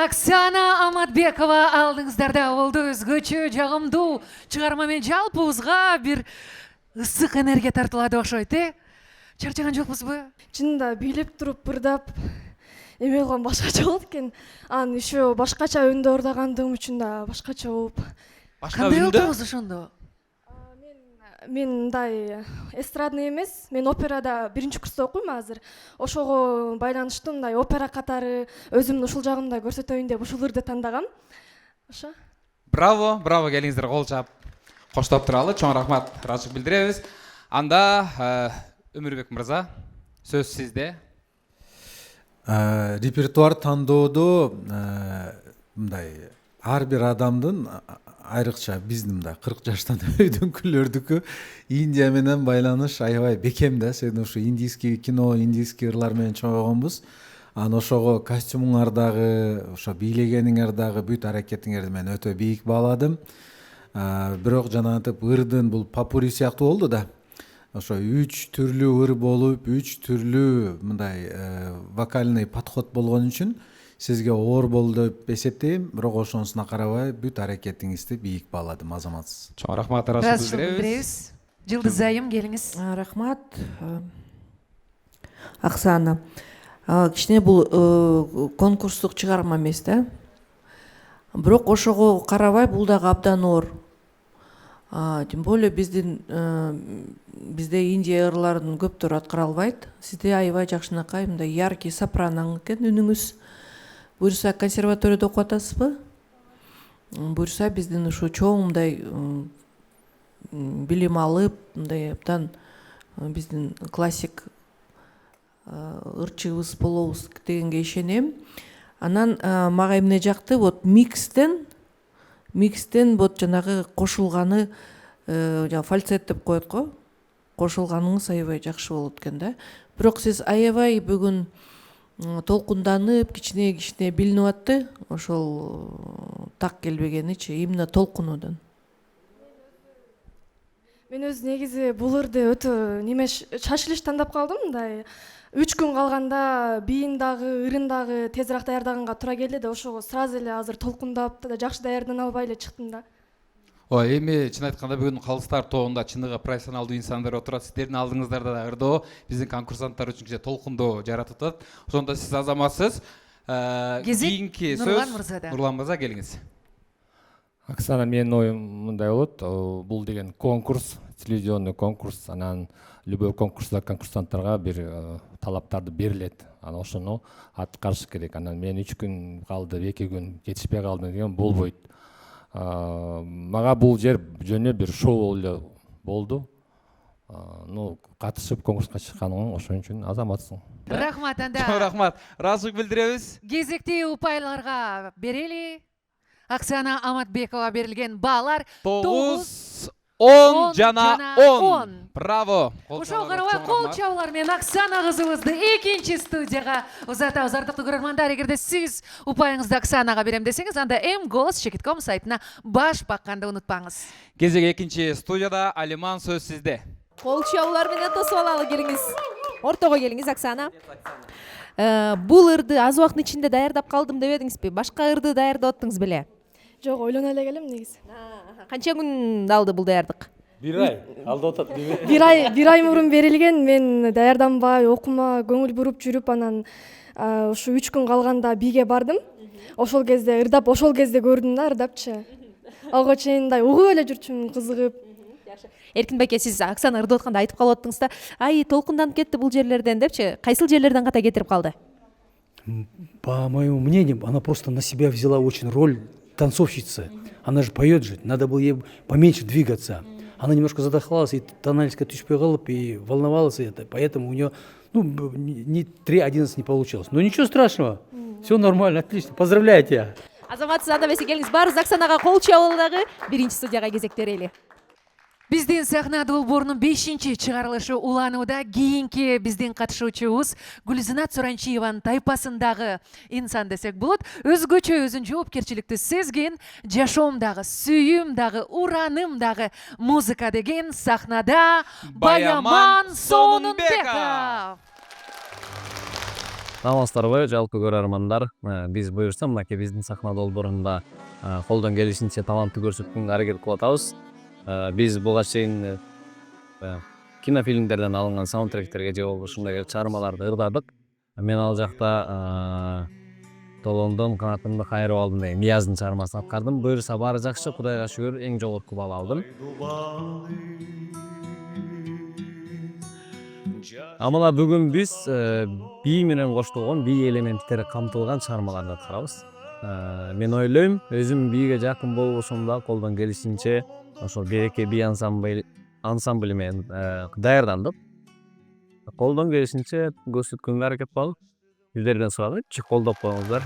Оксана Аматбекова алдыңыздарда болды. Өзгөчө жагымдуу чыгармамен жалпыбызга бир ысык энергия тартылады окшойт, чарчаган жокпузбу? Чынында бийлеп туруп ырдап эме кылган башкача болот экен. Анан еще башкача үндө ырдагандыгым үчүн да башкача болуп. Кандай болдуңуз ошондо? Мен мындай эстрадный эмес, мен операда биринчи курста окуйм азыр. Ошого байланыштуу мындай опера катары өзүмдүн ушул жагымда көрсөтөйүн деп ушул ырды тандагам. Ошо. Браво, браво, келиңиздер, кол чап. Коштоп туралы, чоң рахмат, ыраазычылык билдиребиз. Анда Өмүрбек мырза, сөз сизде. Репертуар тандоодо мындай ар бир адамдын, айрыкча биздин мындай 40 жаштан өйдөнкүлөрдүкү Индия менен байланыш аябай бекем да. Сен ушу индийский кино, индийский ырлар менен чогойгонбуз. Анан ошого костюмуңардагы, ошо бийлегениңер дагы бүт аракетиңерди мен өтө бийик бааладым. Бирок жанагынтип ырдын бул попури сыяктуу болду да. Ошо 3 түрлүү ыр болуп, 3 түрлүү мындай вокальный подход болгон үчүн сизге оор болду деп эсептейм. Бирок ошонусуна карабай бүт аракетиңизди бийик бааладым, азаматсыз. Чоң рахмат, ыраазычылык билдиребиз. Жылдыз айым, келиңиз. Рахмат. Оксана. Кичине бул конкурстук чыгарма эмес да. Бирок ошого карабай бул дагы абдан оор. Тем более бизде Индия ырларын көптөр аткара албайт. Сизде аябай жакшынакай мындай яркий сопрано экен үнүңүз. Буюрса консерваторияда окуп атасызбы? Буюрса биздин ушу чоң мындай билим алып, мындай абдан биздин классик ырчыбыз болобуз дегенге ишенем. Анан мага эмне жакты, вот микстен вот жанагы кошулганы, фальцет деп коет го. Кошулганыңыз аябай жакшы болот экен да. Бирок сиз аябай бүгүн толкунданып, кичине билинип атты. Ошол так келбегеничи, именно толкунуудан. Мен өз негизи бул ырды өтө шашылыш тандап калдым. Мындай 3 күн калганда бийин дагы, ырын дагы тезирээк даярдаганга туура келди да, ошого сразу эле азыр толкундап да жакшы даярдана албай эле чыктым да. Ой, эми чын айтканда бүгүн калыстар тобунда чыныгы профессионалдуу инсандар отурат. Сиздердин алдыңыздарда да ырдоо биздин конкурсанттар үчүн кичине толкундоо жаратып атат. Ошондо сиз азаматсыз. Кийинки сөз Нурлан мырза, келиңиз. Оксана, менин оюм мындай болот. Бул деген конкурс, телевизионный конкурс. Анан любой конкурста конкурсанттарга бир талаптарды берилет. Анан ошону аткарыш керек. Анан мен 3 күн калды, 2 күн жетишпей калдым деген болбойт. Мага бул жер жөнү бир шоу болду. Катышып конкурска чыкканым ошон үчүн азаматсың. Рахмат, анда. Чоң рахмат, ыраазычылык билдиребиз. Кезекти упайларга берели. Оксана Аматбекова берилген баалар 9, 10 жана 10. Браво. Ошого карабай кол чабуулар менен Оксана кызыбызды экинчи студияга узатабыз. Ардактуу көрөрмандар, эгерде сиз упайыңызды Оксанага берем десеңиз, анда mgols.com сайтына баш бакканды унутпаңыз. Кезек экинчи студияда Алиман, сөз сизде. Кол чабуулар менен тосуп алалы, келиңиз. Ортого келиңиз, Оксана. Бул ырды аз убакыттын ичинде даярдап калдым деп едиңизби? Башка ырды даярдап аттыңыз беле? Жок, ойлоно эле келем негизи. Канча күн алды бул даярдык? 1 ай алда отат. 1 ай мурун берилген, мен даярданбай, окума, көңүл буруп жүрүп, анан ушу 3 күн калганда бийге бардым. Ошол кезде ырдап, ошол кезде көрдүм да ырдапчы. Алга чейин мындай угуп эле жүрчүмүн, кызыгып. Эркин байке, сиз Оксана ырдап атканда айтып калып аттыңыз да, ай толкунданып кетти бул жерлерден депчи. Кайсыл жерлерден ката кетирип калды? По моему мнению, она просто на себя взяла очень роль танцовщицы. Она же поет же, надо было ей поменьше двигаться. Она немножко задохлалась, и тональска түшпей калып, и волновалась это, поэтому у нее 3:11 не получилось. Но ничего страшного, все нормально, отлично, поздравляю тебя. Азаматсыз анда бесе келиңиз, баарыбыз Оксанага кол чабуулдагы биринчи студияга кезектирели. Биздин сахна долбоорунун 5-чи чыгарылышы уланууда. Кийинки биздин катышуучубуз Гүлзинат Суранчиеванын тайпасындагы инсан десек болот. Өзгөчө өзүн жоопкерчиликтүү сезген, жашоом дагы, сүйүүм дагы, ураным дагы музыка деген сахнада Баяман Сонунбеков. Саламатсыздарбы жалпы көрөрмандар. Биз буюрса мынакей биздин сахна долбоорунда колдон келишинче талантты көрсөткөнгө аракет кылып атабыз. Биз буга чейин кинофильмдерден алынган саундтректерге же болбосо ушундай чыгармаларды ырдадык. Мен ал жакта Толондон канатымды кайрып алдым деген Нияздын чыгармасын аткардым. Буюрса баары жакшы, Кудайга шүгүр, эң жогорку бал алдым. Мына бүгүн биз бий менен коштолгон бий элементтери камтылган чыгармаларды аткарабыз. Мен ойлойм, өзүм бийге жакын болбосом да колдон келишинче ошол береке бий ансамбли менен даярдандым. Колдон келишинче көрсөткөнгө аракет кылып, сиздерден сурагычы колдоп коюңуздар.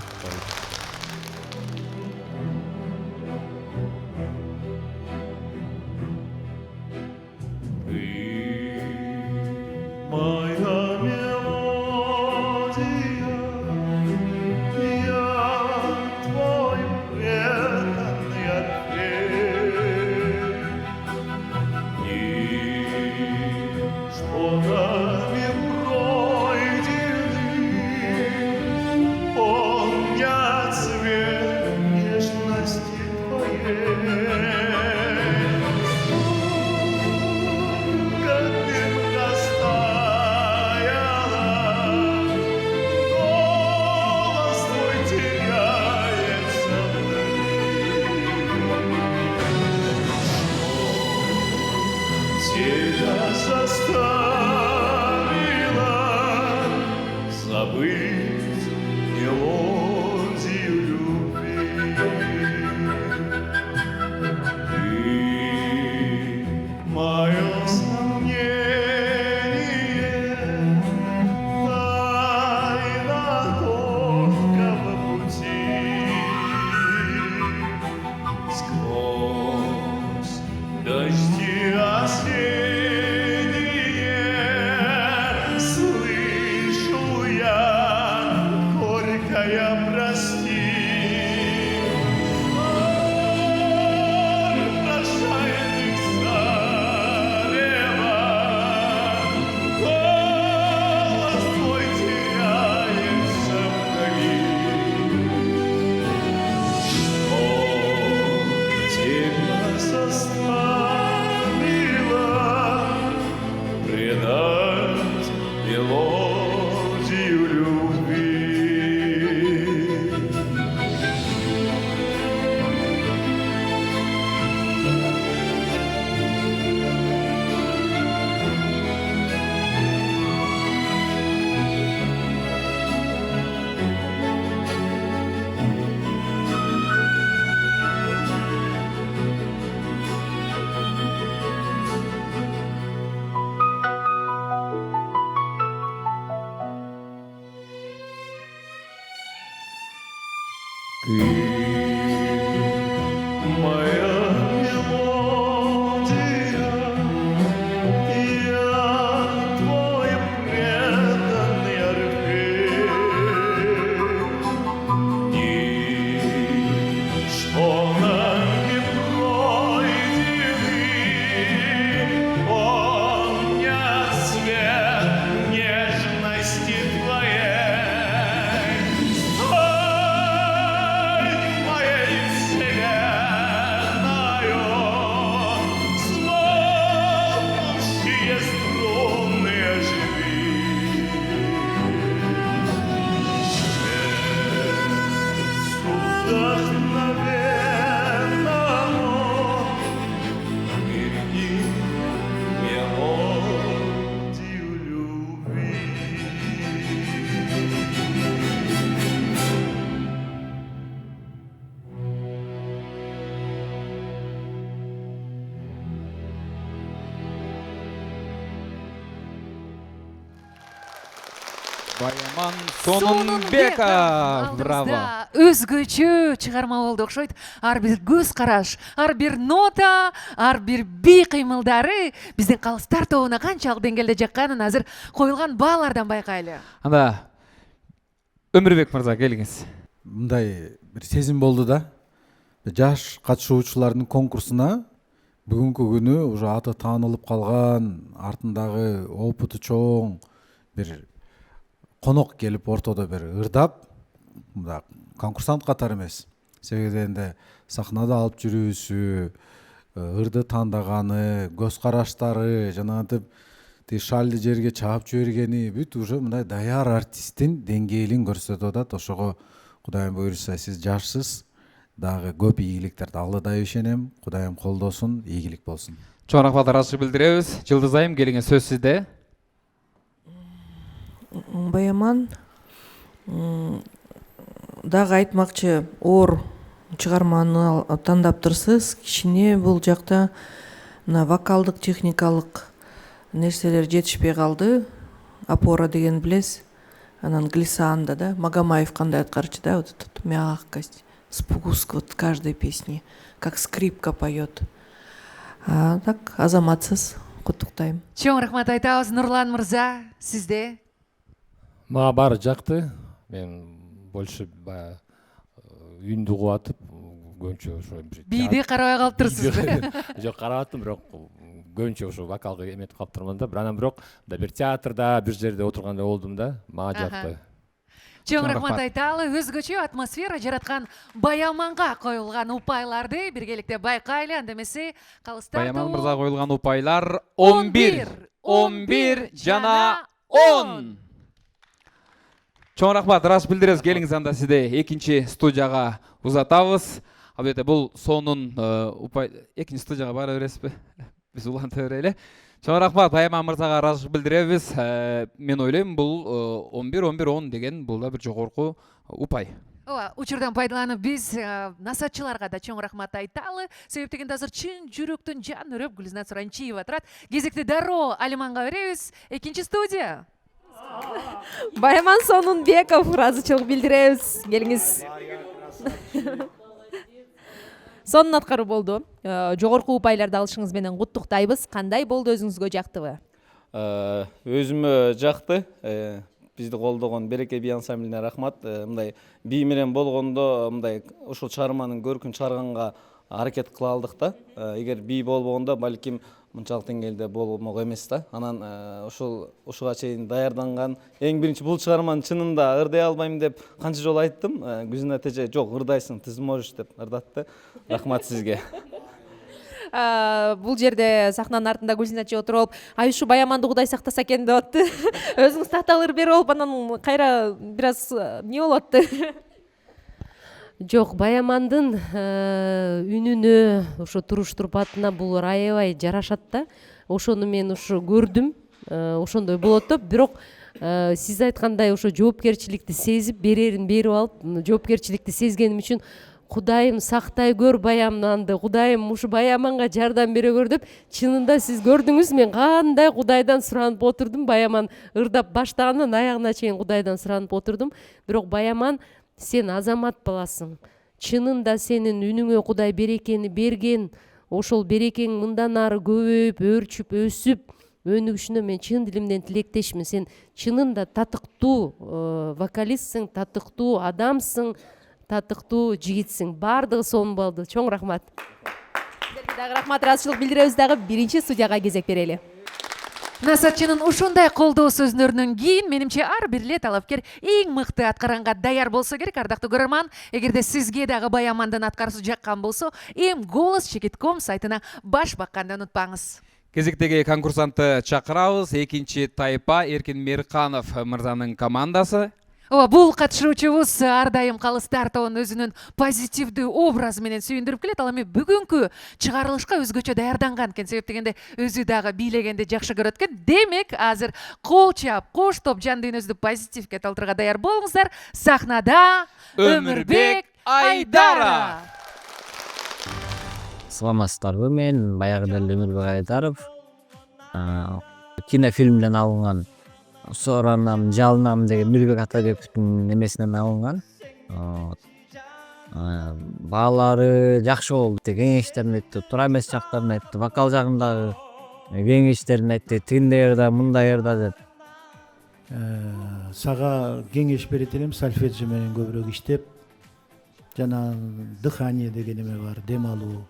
Баяман Сонунбеков, браво. Өзгөчө чыгарма болду окшойт. Ар бир көз караш, ар бир нота, ар бир бий кыймылдары биздин калыстар тобуна канчалык деңгээлде жакканын азыр коюлган баалардан байкайлы. Анда Өмүрбек мырза келиңиз. Мындай бир сезим болду да. Жаш катышуучулардын конкурсуна бүгүнкү күнү уже аты таанылып калган, артындагы опыту чоң бир конок келип ортодо бир ырдап, мындай конкурсант катары эмес. Себеби дегенде сахнада алып жүрүүсү, ырды тандаганы, көз караштары, жанагынтип шалды жерге чаап жибергени бүт уже мындай даяр артисттин деңгээлин көрсөтүп атат. Ошого Кудайым буйрса сиз жашсыз, дагы көп ийгиликтерди алда ишенем. Кудайым колдосун, ийгилик болсун. Чоң рахмат ыраазычылык билдиребиз. Жылдыз айым, келиңиз сөз сизде. Баяман дагы айтмакчы, оор чыгарманы тандаптырсыз. Кичине бул жакта мына вокалдык, техникалык нерселер жетишпей калды. Опора деген билесиз. Анан глиссанда да, Магомаев кандай аткарчу да, вот этот мягкость, спуск вот каждой песни, как скрипка поет. А так азаматсыз, куттуктайм. Чоң рахмат айтабыз. Нурлан мырза, сизде? Мага баары жакты. Мен больше баягы үндү кубатып, көбүнчө ошо Бийди карабай калыптырсызбы? Жок, карабаттым, бирок көбүнчө ошо вокалга эметип калыптырмын да. Анан бирок бир театрда, бир жерде отургандай болдум да. Мага жакты. Чоң рахмат айталы. Өзгөчө атмосфера жараткан Баяманга коюлган упайларды биргеликте байкайлы. Анда эмесе калыстар Баяман мырзага коюлган упайлар 11 жана 10. Чоң рахмат, ырас билдиребиз. Келиңиз, анда сизде экинчи студияга узатабыз. Албетте бул сонун упай экинчи студияга бара бересизби? Биз уланта берели. Чоң рахмат, Баяман мырзага ыраазычылык билдиребиз. Мен ойлойм, бул 11-10 деген бул да бир жогорку упай. Ооба, учурдан пайдаланып биз насатчыларга да чоң рахмат айталы. Себеп дегенде азыр чын жүрөктөн жан өрөп Гүлнат Суранчиева турат. Кезекти дароо Алиманга беребиз. Экинчи студия. Баяман Сонунбеков, ыраазычылык билдиребиз. Келиңиз. Сонун аткаруу болду. Жогорку упайларды алышыңыз менен куттуктайбыз. Кандай болду, өзүңүзгө жактыбы? Өзүмө жакты. Бизди колдогон Береке би ансамблине рахмат. Мындай би менен болгондо мындай ушул чыгарманын көркүн чыгарганга аракет кыла алдык да. Эгер би болбогондо балким мынчалык деңгээлде болмок эмес да. Анан ушуга чейин даярданган эң биринчи бул чыгарманы чынында ырдай албайм деп канча жолу айттым. Гүлнат эже жок, ырдайсың, ты сможешь деп ырдатты. Рахмат сизге. Бул жерде сахнанын артында Гүлнат эже отуруп алып, ай ушу Баяманды Кудай сактаса экен деп атты. Өзүңүз такталыр берип алып, анан кайра бир аз эмне болуп атты. Жок, Баямандын үнүнө, ошо туруш турпатына булар аябай жарашат да. Ошону мен ушу көрдүм. Ошондой болот деп, бирок сиз айткандай ошо жоопкерчиликти сезип, берерин берип алып, жоопкерчиликти сезгеним үчүн Кудайым сактай көр Баяманды, Кудайым ушу Баяманга жардам бере көр деп, чынында сиз көрдүңүз, мен кандай Кудайдан суранып отурдум. Баяман ырдап баштагандан аягына чейин Кудайдан суранып отурдум. Бирок Баяман, сен азамат баласың. Чынында сенин үнүңө Кудай берекени берген. Ошол берекең мындан ары көбөйүп, өрчүп, өсүп өнүгүшүнө мен чын дилимден тилектешмин. Сен чынында татыктуу вокалистсиң, татыктуу адамсың, татыктуу жигитсиң. Бардыгы сонун болду. Чоң рахмат. Сиздерге дагы рахмат, ыраазычылык билдиребиз. Дагы биринчи студияга кезек берели. Насатчынын ушундай колдоо сөздөрүнөн кийин менимче ар бир эле талапкер эң мыкты аткаранга даяр болсо керек. Ардактуу көрөрман, эгерде сизге дагы Баямандын аткаруусу жаккан болсо, golос.com сайтына баш бакканды унутпаңыз. Кезектеги конкурсантты чакырабыз. Экинчи тайпа Эркин Мерканов мырзанын командасы. Ооба, бул катышуучубуз ар дайым калыстар тобун өзүнүн позитивдүү образы менен сүйүндүрүп келет. Ал эми бүгүнкү чыгарылышка өзгөчө даярданган экен. Себеп дегенде өзү дагы бийлегенди жакшы көрөт экен. Демек, азыр кол чап, кош топ жан дүйнөбүздү позитивге толтурууга даяр болуңуздар. Сахнада Өмүрбек Айдаров. Саламатсыздарбы, мен баягы эле Өмүрбек Айдаров. Кинофильмден алынган Соранам, жалынам деген Мирбек Атабековдун немесинен алынган. Баалары жакшы болду. Кеңештерин айтты, туура эмес жактарын айтты, вокал жагындагы кеңештерин айтты, тигиндей ырда, мындай ырда деп. Сага кеңеш берет элем, сольфеджи менен көбүрөөк иштеп, жана дыхание деген эме бар, дем алуу.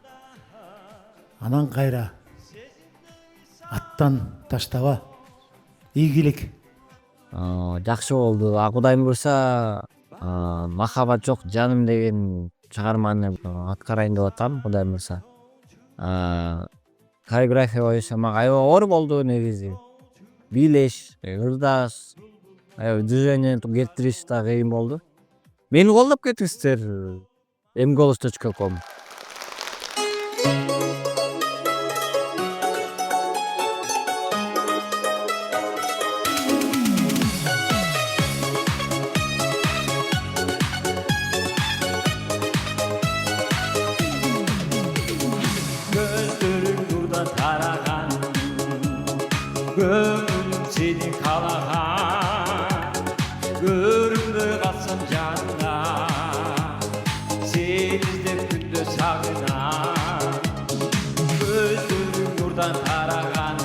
Анан кайра аттан таштаба, ийгилик. жакшы болду. Кудайым буйрса махабат жок жаным деген чыгарманы аткарайын деп атам, Кудайым буйрса. Хореография боюнча мага аябай оор болду негизи. Бийлеш, ырдаш, аябай движение келтириш да кыйын болду. Мени колдоп кетиңиздер. mgolos.com. Gözlerim buradan taragan, gönlüm seni kalagan, görümde kalsam canına, seni de günde sağınan. Gözlerim buradan taragan,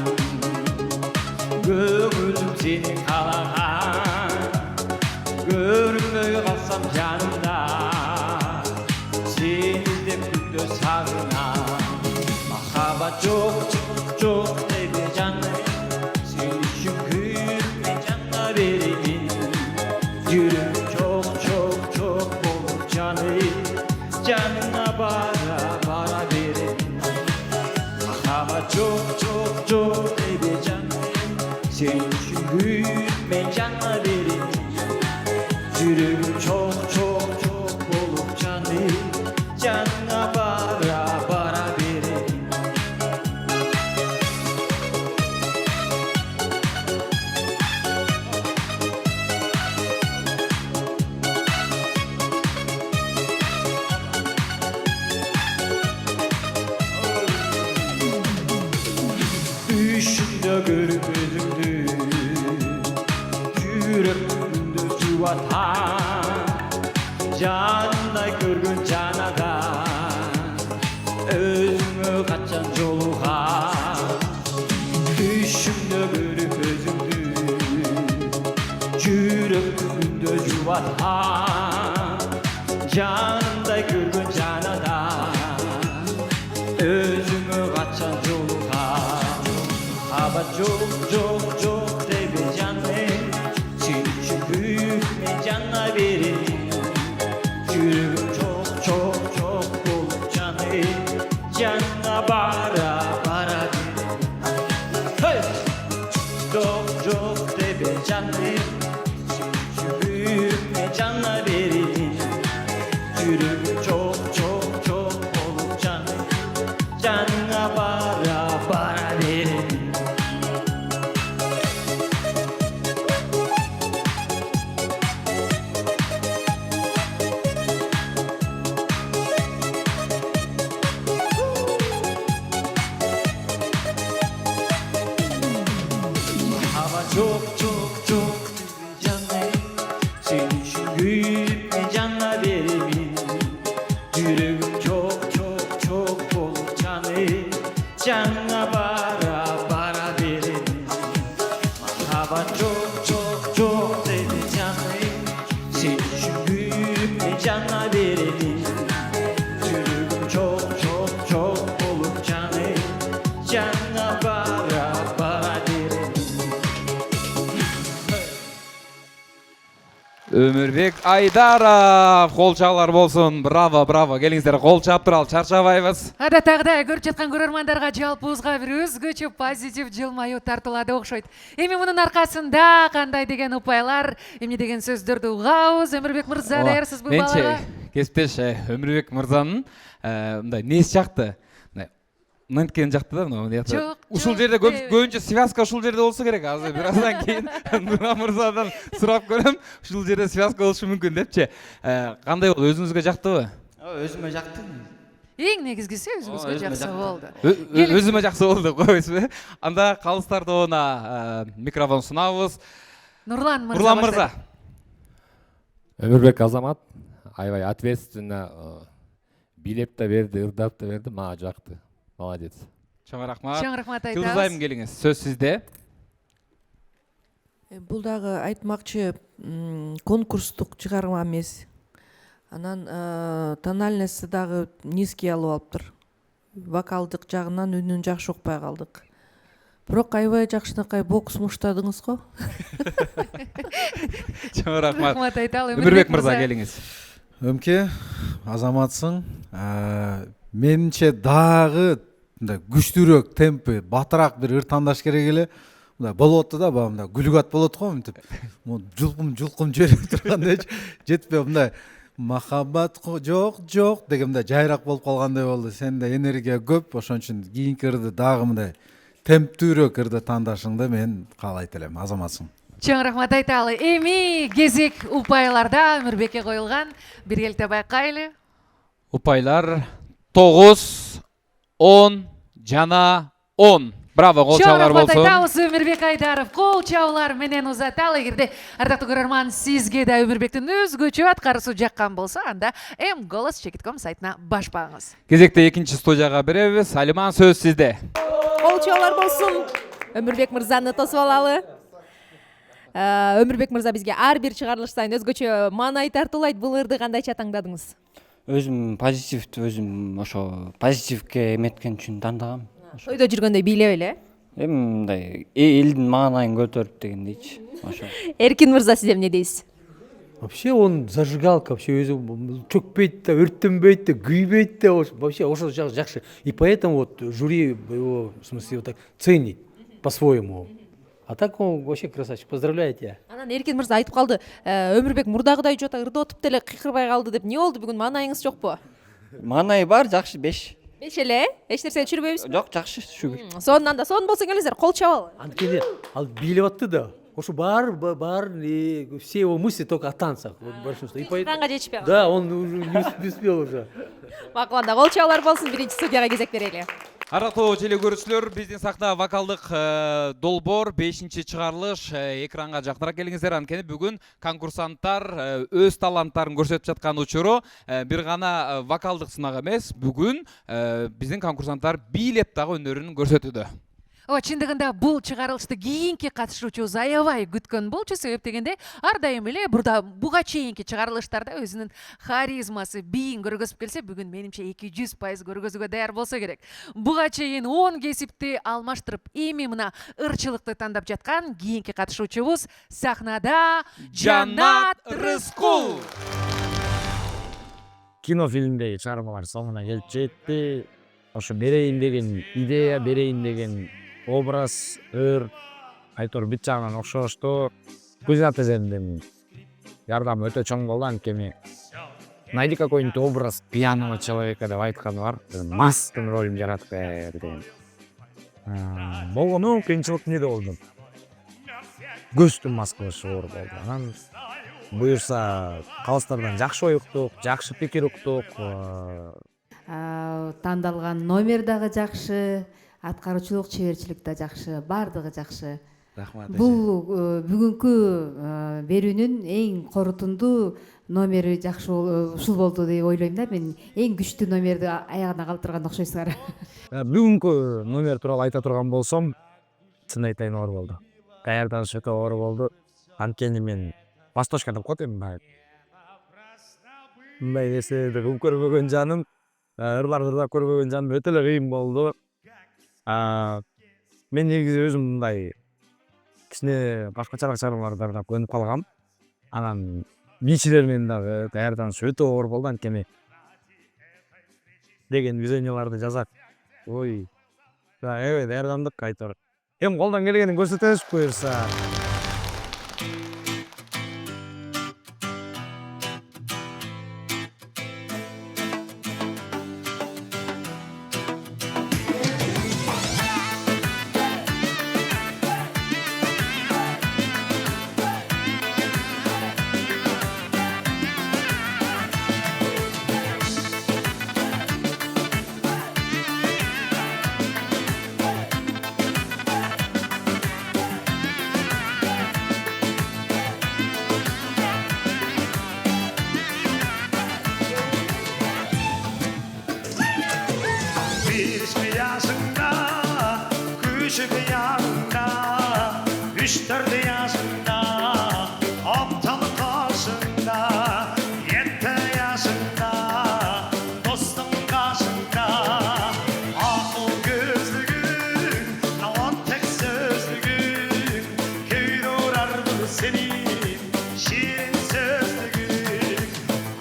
gönlüm seni kalagan, görümde kalsam canına, seni de günde sağınan. Mahabat çok çok çok dedi canım, seni şükür ve canla verelim. Yürüm çok çok çok bol canım, canına bara bara verelim. Mahabat çok çok çok dedi canım, seni şükür ve canla verelim. Yürüm çok çok çok bol canım, canına bara bara verelim. Düşümde görüp özümdü, yüreğimde cuvatan, canımda görgün canadan, özümü kaçan jolugan. Düşümde görüp özümdü, yüreğimde cuvatan, canımda görgün canadan, özümü kaçan jolugan. Hava çok çok çok dedi canım, seni şükür ve canla verelim. Yüreğim çok çok çok bol canım, canla bara bara verelim. Hey! Çok çok dedi canım, seni şükür ve canla verelim. Yüreğim çok çok çok bol canım, canla bara bara verelim. Hava çok çok çok canım, seni şükür ve canla verelim. Yüreğim çok çok çok bol canım, canla bara bara verelim. Hava çok çok çok dedi canım, seni şükür ve canla verelim. Yüreğim çok çok çok bol canım, canla bara bara verelim. Өмүрбек Айдаров, кол чабуулар болсун. Браво, браво. Келиңиздер, кол чаап туралы чарчабайбыз. Адаттагыдай көрүп жаткан көрөрмандарга жалпыбызга бир өзгөчө позитив жылмаюу тартуулады окшойт. Эми мунун аркасында кандай деген упайлар, эмне деген сөздөрдү угабыз? Өмүрбек мырза, даярсызбы балага? Менче кесиптеш Өмүрбек мырзанын мындай несі жакты. Мынткен жакты да, мына. Жок. Ушул жерде көбүнчө связка ушул жерде болсо керек. Азыр бир аздан кийин Нура мырзадан сурап көрөм. Ушул жерде связка болушу мүмкүн депчи. Кандай болду? Өзүңүзгө жактыбы? Өзүмө жакты. Эң негизгиси өзүңүзгө жакшы болду. Өзүмө жакшы болду деп койбойсузбу? Анда калыстар тобуна микрофон сунабыз. Нурлан мырза. Нурлан мырза. Өмүрбек Азамат аябай ответственно бийлеп да берди, ырдап да берди, мага жакты. Молодец. Чоң рахмат. Чоң рахмат айтабыз. Жылдайым келиңиз. Сөз сизде. Бул дагы айтмакчы конкурстук чыгарма эмес. Анан тональности дагы низкий алып алыптыр. Вокалдык жагынан үнүн жакшы укпай калдык. бирок аябай жакшынакай бокс муштадыңыз го. Чоң рахмат. Рахмат айталы. Өмүрбек мырза келиңиз. Өмке, азаматсың. Менимче дагы мындай күчтүүрөөк темпи, батыраак бир ыр тандаш керек эле. Мындай болуп атты да, мындай гүлгат болот го, мынтип. Жулкум жиберип тургандай жетпей мындай махаббат жок дегенде жайрак болуп калгандай болду. Сенде энергия көп, ошон үчүн кийинки ырды дагы мындай темптүүрөөк ырды тандашыңды мен каалайт элем. Азаматсың. Чоң рахмат айталы. Эми кезек упайларда Өмүрбекке коюлган. Биргеликте байкайлы. Упайлар 9, 10 жана 10. Браво, кол Чоң чабуулар рахмат болсун. айтабыз Өмүрбек Айдаров. Кол чабуулар менен узаталы. Эгерде ардактуу көрөрман сизге да Өмүрбектин өзгөчө аткаруусу жаккан болсо, анда Голос Чекитком сайтына баш багыңыз. Кезекте экинчи студияга беребиз. Алиман, сөз сизде. Кол чабуулар болсун. Өмүрбек мырзаны тосуп алалы. Өмүрбек мырза бизге ар бир чыгарылыш сайын өзгөчө маанай тартуулайт. Бул ырды кандайча таңдадыңыз? Өзүм позитивти, өзүм ошо позитивке эметкен үчүн тандагам. Тойдо жүргөндө бийлеп эле. Эми мындай элдин маанайын көтөрүп дегендейчи. Ошо. Эркин мырза, сиз эмне дейсиз? Вообще он зажигалка, вообще өзү чөкпөйт да, өрттөнбөйт да, күйбөйт да, вообще ошо жакшы. И поэтому вот жюри его, в смысле, вот так ценит по-своему. А так он вообще красавчик. Поздравляю тебя. Анан Эркин мырза айтып калды, Өмүрбек мурдагыдай жота ырды отуп деле кыйкырбай калды деп. Эмне болду бүгүн, маанайыңыз жокпу? Маанайы бар, жакшы 5. 5 эле? Эч нерсени түшүрбөйбүзбү? Жок, жакшы, шүгүр. Сонун болсо келиңиздер, кол чабалы. Анткени ал бийлеп атты да. Ошо бар все его мысли только о танцах. Вот большинство. Экранга жетишпей калды. Да, он уже не успел уже. Макул, анда кол чабуулар болсун, биринчи студияга кезек берели. Ардактуу телекөрүүчүлөр, биздин сахна вокалдык долбоор 5-чи чыгарылыш экранга жактыраак келиңиздер. Анткени бүгүн конкурсанттар өз таланттарын көрсөтүп жаткан учуру бир гана вокалдык сынак эмес, бүгүн биздин конкурсанттар бийлеп дагы өнөрүн көрсөтүүдө. Чындыгында бул чыгарылышты кийинки катышуучубуз аябай күткөн болчу. Себеп дегенде ар дайым эле буга чейинки чыгарылыштарда өзүнүн харизмасы, бийин көргөзүп келсе, бүгүн менимче 200% көргөзүүгө даяр болсо керек. Буга чейин 10 кесипти алмаштырып, эми мына ырчылыкты тандап жаткан кийинки катышуучубуз сахнада Жанат Рыскул. Кинофильмдеги чыгармалар соңуна келип жетти. Ошо берейин деген идея, берейин деген образ, айтор бүт жагынан окшошту. Гүлзат эжемдин жардамы өтө чоң болду. Анткени найди какой-нибудь образ пьяного человека деп айтканы бар. Мастын ролун жаратып деген. Болгону кыйынчылык эмнеде болду? Көздүн маскалашы оор болду. Анан буюрса калыстардан жакшы ой уктук, жакшы пикир уктук. Тандалган номер дагы жакшы, аткаруучулук, чеберчилик да жакшы, баардыгы жакшы. Рахмат. Бул бүгүнкү берүүнүн эң корутундуу номери жакшы ушул болду деп ойлойм да. Мен эң күчтүү номерди аягына калтырган окшойсуңар. Бүгүнкү номер тууралуу айта турган болсом, чын айтайын оор болду. Даярдан өтө оор болду. Анткени мен Восточка деп коет эми. Мындай нерселерди көрбөгөн жаным, ырларды көрбөгөн жаным өтө эле кыйын болду. Мен негизи өзүм мындай кичине башкачараак чыгармаларда көнүп калгам. Анан бийчилер менен дагы даярдан өтө оор болду. Анткени деген визионияларды жазат. Ой. Эбей даярдандык айтор. Эми колдон келгенин көрсөтөбүз буюрса. senin şirin sözlüğün,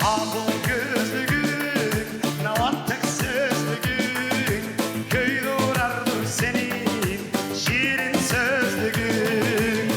akıl gözlüğün, navattık sözlüğün, köyde uğrardır senin şirin sözlüğün.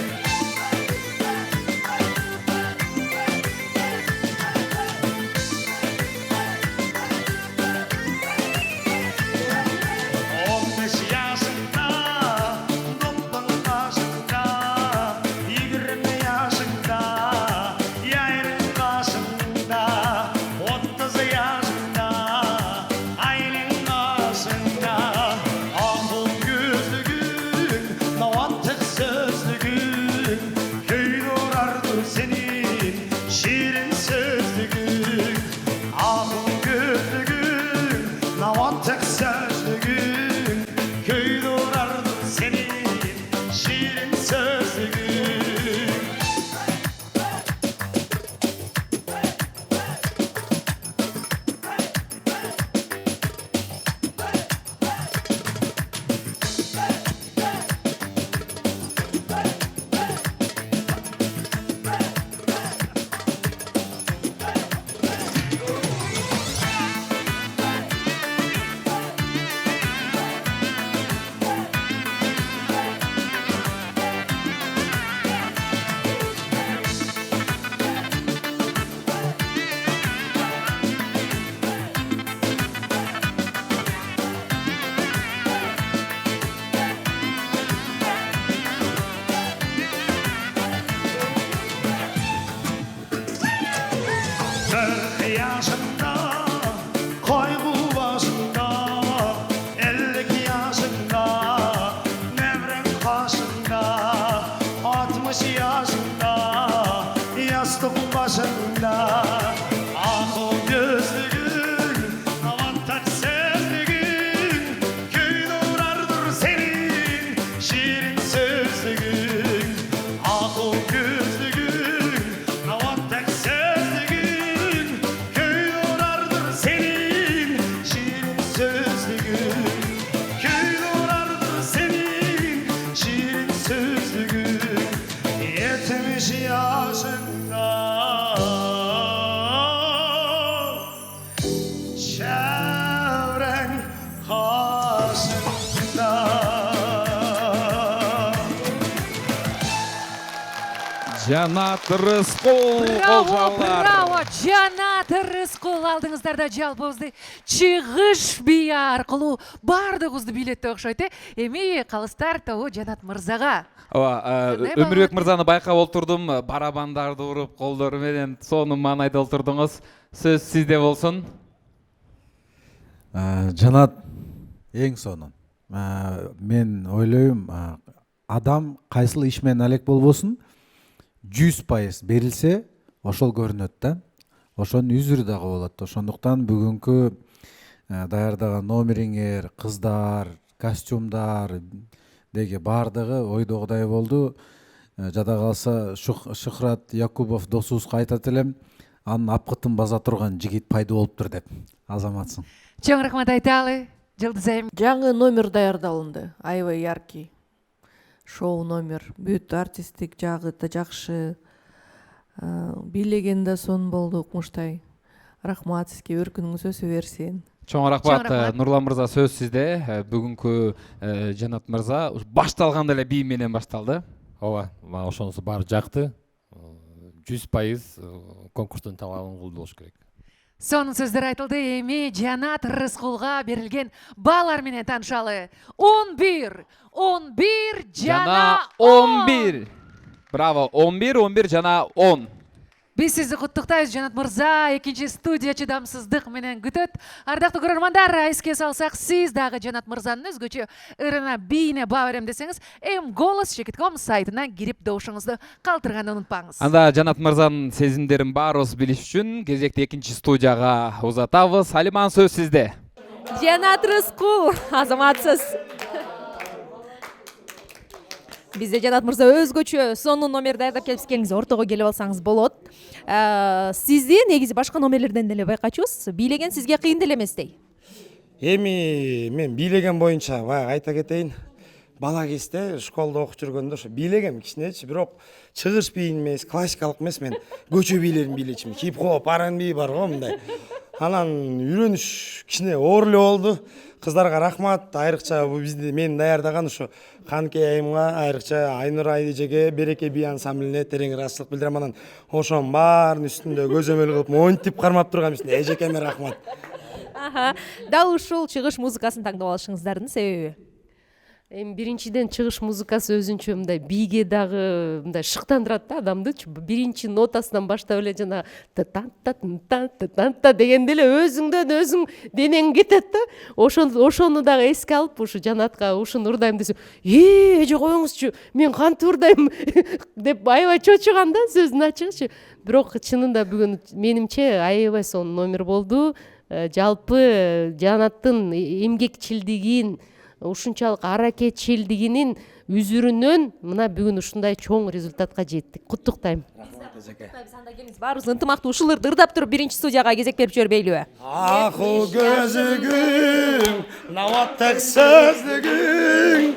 Şirin sözlüğün, ahım gözlüğün, navantık sözlüğün, köyde uğrardı senin şirin sözlüğün. Kırk yaşında, koygu başında, 50 yaşında, nevrem kaşında, 60 yaşında, yastık başında, akıl gözlüğün, avantaj sözlüğün, köyde uğrardır senin şirin sözlüğün, akıl gözlüğün, avantaj sözlüğün, köyde uğrardır senin şirin sözlüğün, köyde uğrardır senin şirin sözlüğün, 70 yaşında, çevren karşında. Жанат Рыскул Браво, қолжаулар. браво, Жанат Рыскул алдыңыздарда жалпыбызды чыгыш бии аркылуу баардыгыбызды бийлетти окшойт эми калыстар тобу Жанат мырзага. Ооба, Өмүрбек мырзаны байкап олтурдум, барабандарды уруп колдору менен сонун маанайда олтурдуңуз. Сөз сизде болсун. Жанат эң сонун. Мен ойлойм, адам кайсыл иш менен алек болбосун 100% берилсе ошол көрүнөт да. Ошонун үзүрү дагы болот. Ошондуктан бүгүнкү даярдаган номериңер, кыздар, костюмдар деги баардыгы ойдогудай болду. Жада калса Шухрат Якубов досубузга айтат элем, анын апкытын база турган жигит пайда болуптур деп. Азаматсың. Чоң рахмат айталы. Жылдыз айым. Жаңы номер даярдалынды, аябай яркий. Шоу номер, бүт артисттик жагы да жакшы. Бийлеген да сонун болду укмуштай. Рахмат сизге, өркүнүңүз өсө берсин. Чоң рахмат. Нурлан мырза, сөз сизде. Бүгүнкү Жанат мырза башталганда эле бий менен башталды. Ооба, мага ошонусу баары жакты. 100% конкурстун талабын кылды болуш керек. Сонун сөздөр айтылды. Эми Жанат Рыскулга берилген баалар менен таанышалы. 11 жана 11. Браво, 11 жана 10. Биз сизди куттуктайбыз, Жанат мырза. Экинчи студия чыдамсыздык менен күтөт. Ардактуу көрөрмандар, эске салсак, сиз дагы Жанат мырзанын өзгөчө ырына бийине баа берем десеңиз, Голос.com сайтына кирип добушуңузду калтырганды унутпаңыз. Анда Жанат мырзанын сезимдерин баарыбыз билиш үчүн кезекти экинчи студияга узатабыз. Алиман, сөз сизде. Жанат Рыскул, азаматсыз. Бизде Жанат мырза өзгөчө сонун номер даярдап келипсиңиз, ортого келип алсаңыз болот. Сизди негизи башка номерлерден деле байкачубуз. Бийлеген сизге кыйын деле эмес дей. Эми мен бийлеген боюнча айта кетейин. бала кезде школда окуп жүргөндө ошо бийлегем кичинечи, бирок чыгыш биин эмес, классикалык эмес, мен көчө бийлерин бийлечимин. Хип-хоп, R&B бар го мындай. Анан үйрөнүш кичине оор эле болду. Кыздарга рахмат, айрыкча бизди мен даярдаган ошо Канке айымга, айрыкча Айнур Айдежеге, Береке би ансамблине терең ыраазычылык билдирем. Анан ошонун баарынын үстүндө көзөмөл кылып монтип кармап турган үчүн эжекеме рахмат. Дал ушул чыгыш музыкасын тандап алышыңыздардын себеби? Эми биринчиден чыгыш музыкасы өзүнчө мындай бийге дагы мындай шыктандырат да адамды. Биринчи нотасынан баштап эле жана та дегенде эле өзүңдөн өзүң денең кетет да. Ошону дагы эске алып ушу жанатка ушуну урдайм десем, эже коюңузчу, мен кантип урдайм деп аябай чочуган да сөздүн ачыгычы. Бирок чынында бүгүн менимче аябай сонун номер болду. Жалпы жанаттын эмгекчилдигин, ушунчалык аракетчилдигинин үзүрүнөн мына бүгүн ушундай чоң результатка жеттик. Куттуктайм. Биз анда келиңиз, баарыбыз ынтымактуу ушуларды ырдап туруп биринчи студияга кезек берип жибербейлиби? Акыл көзүгүң, наваттык сөздүгүң.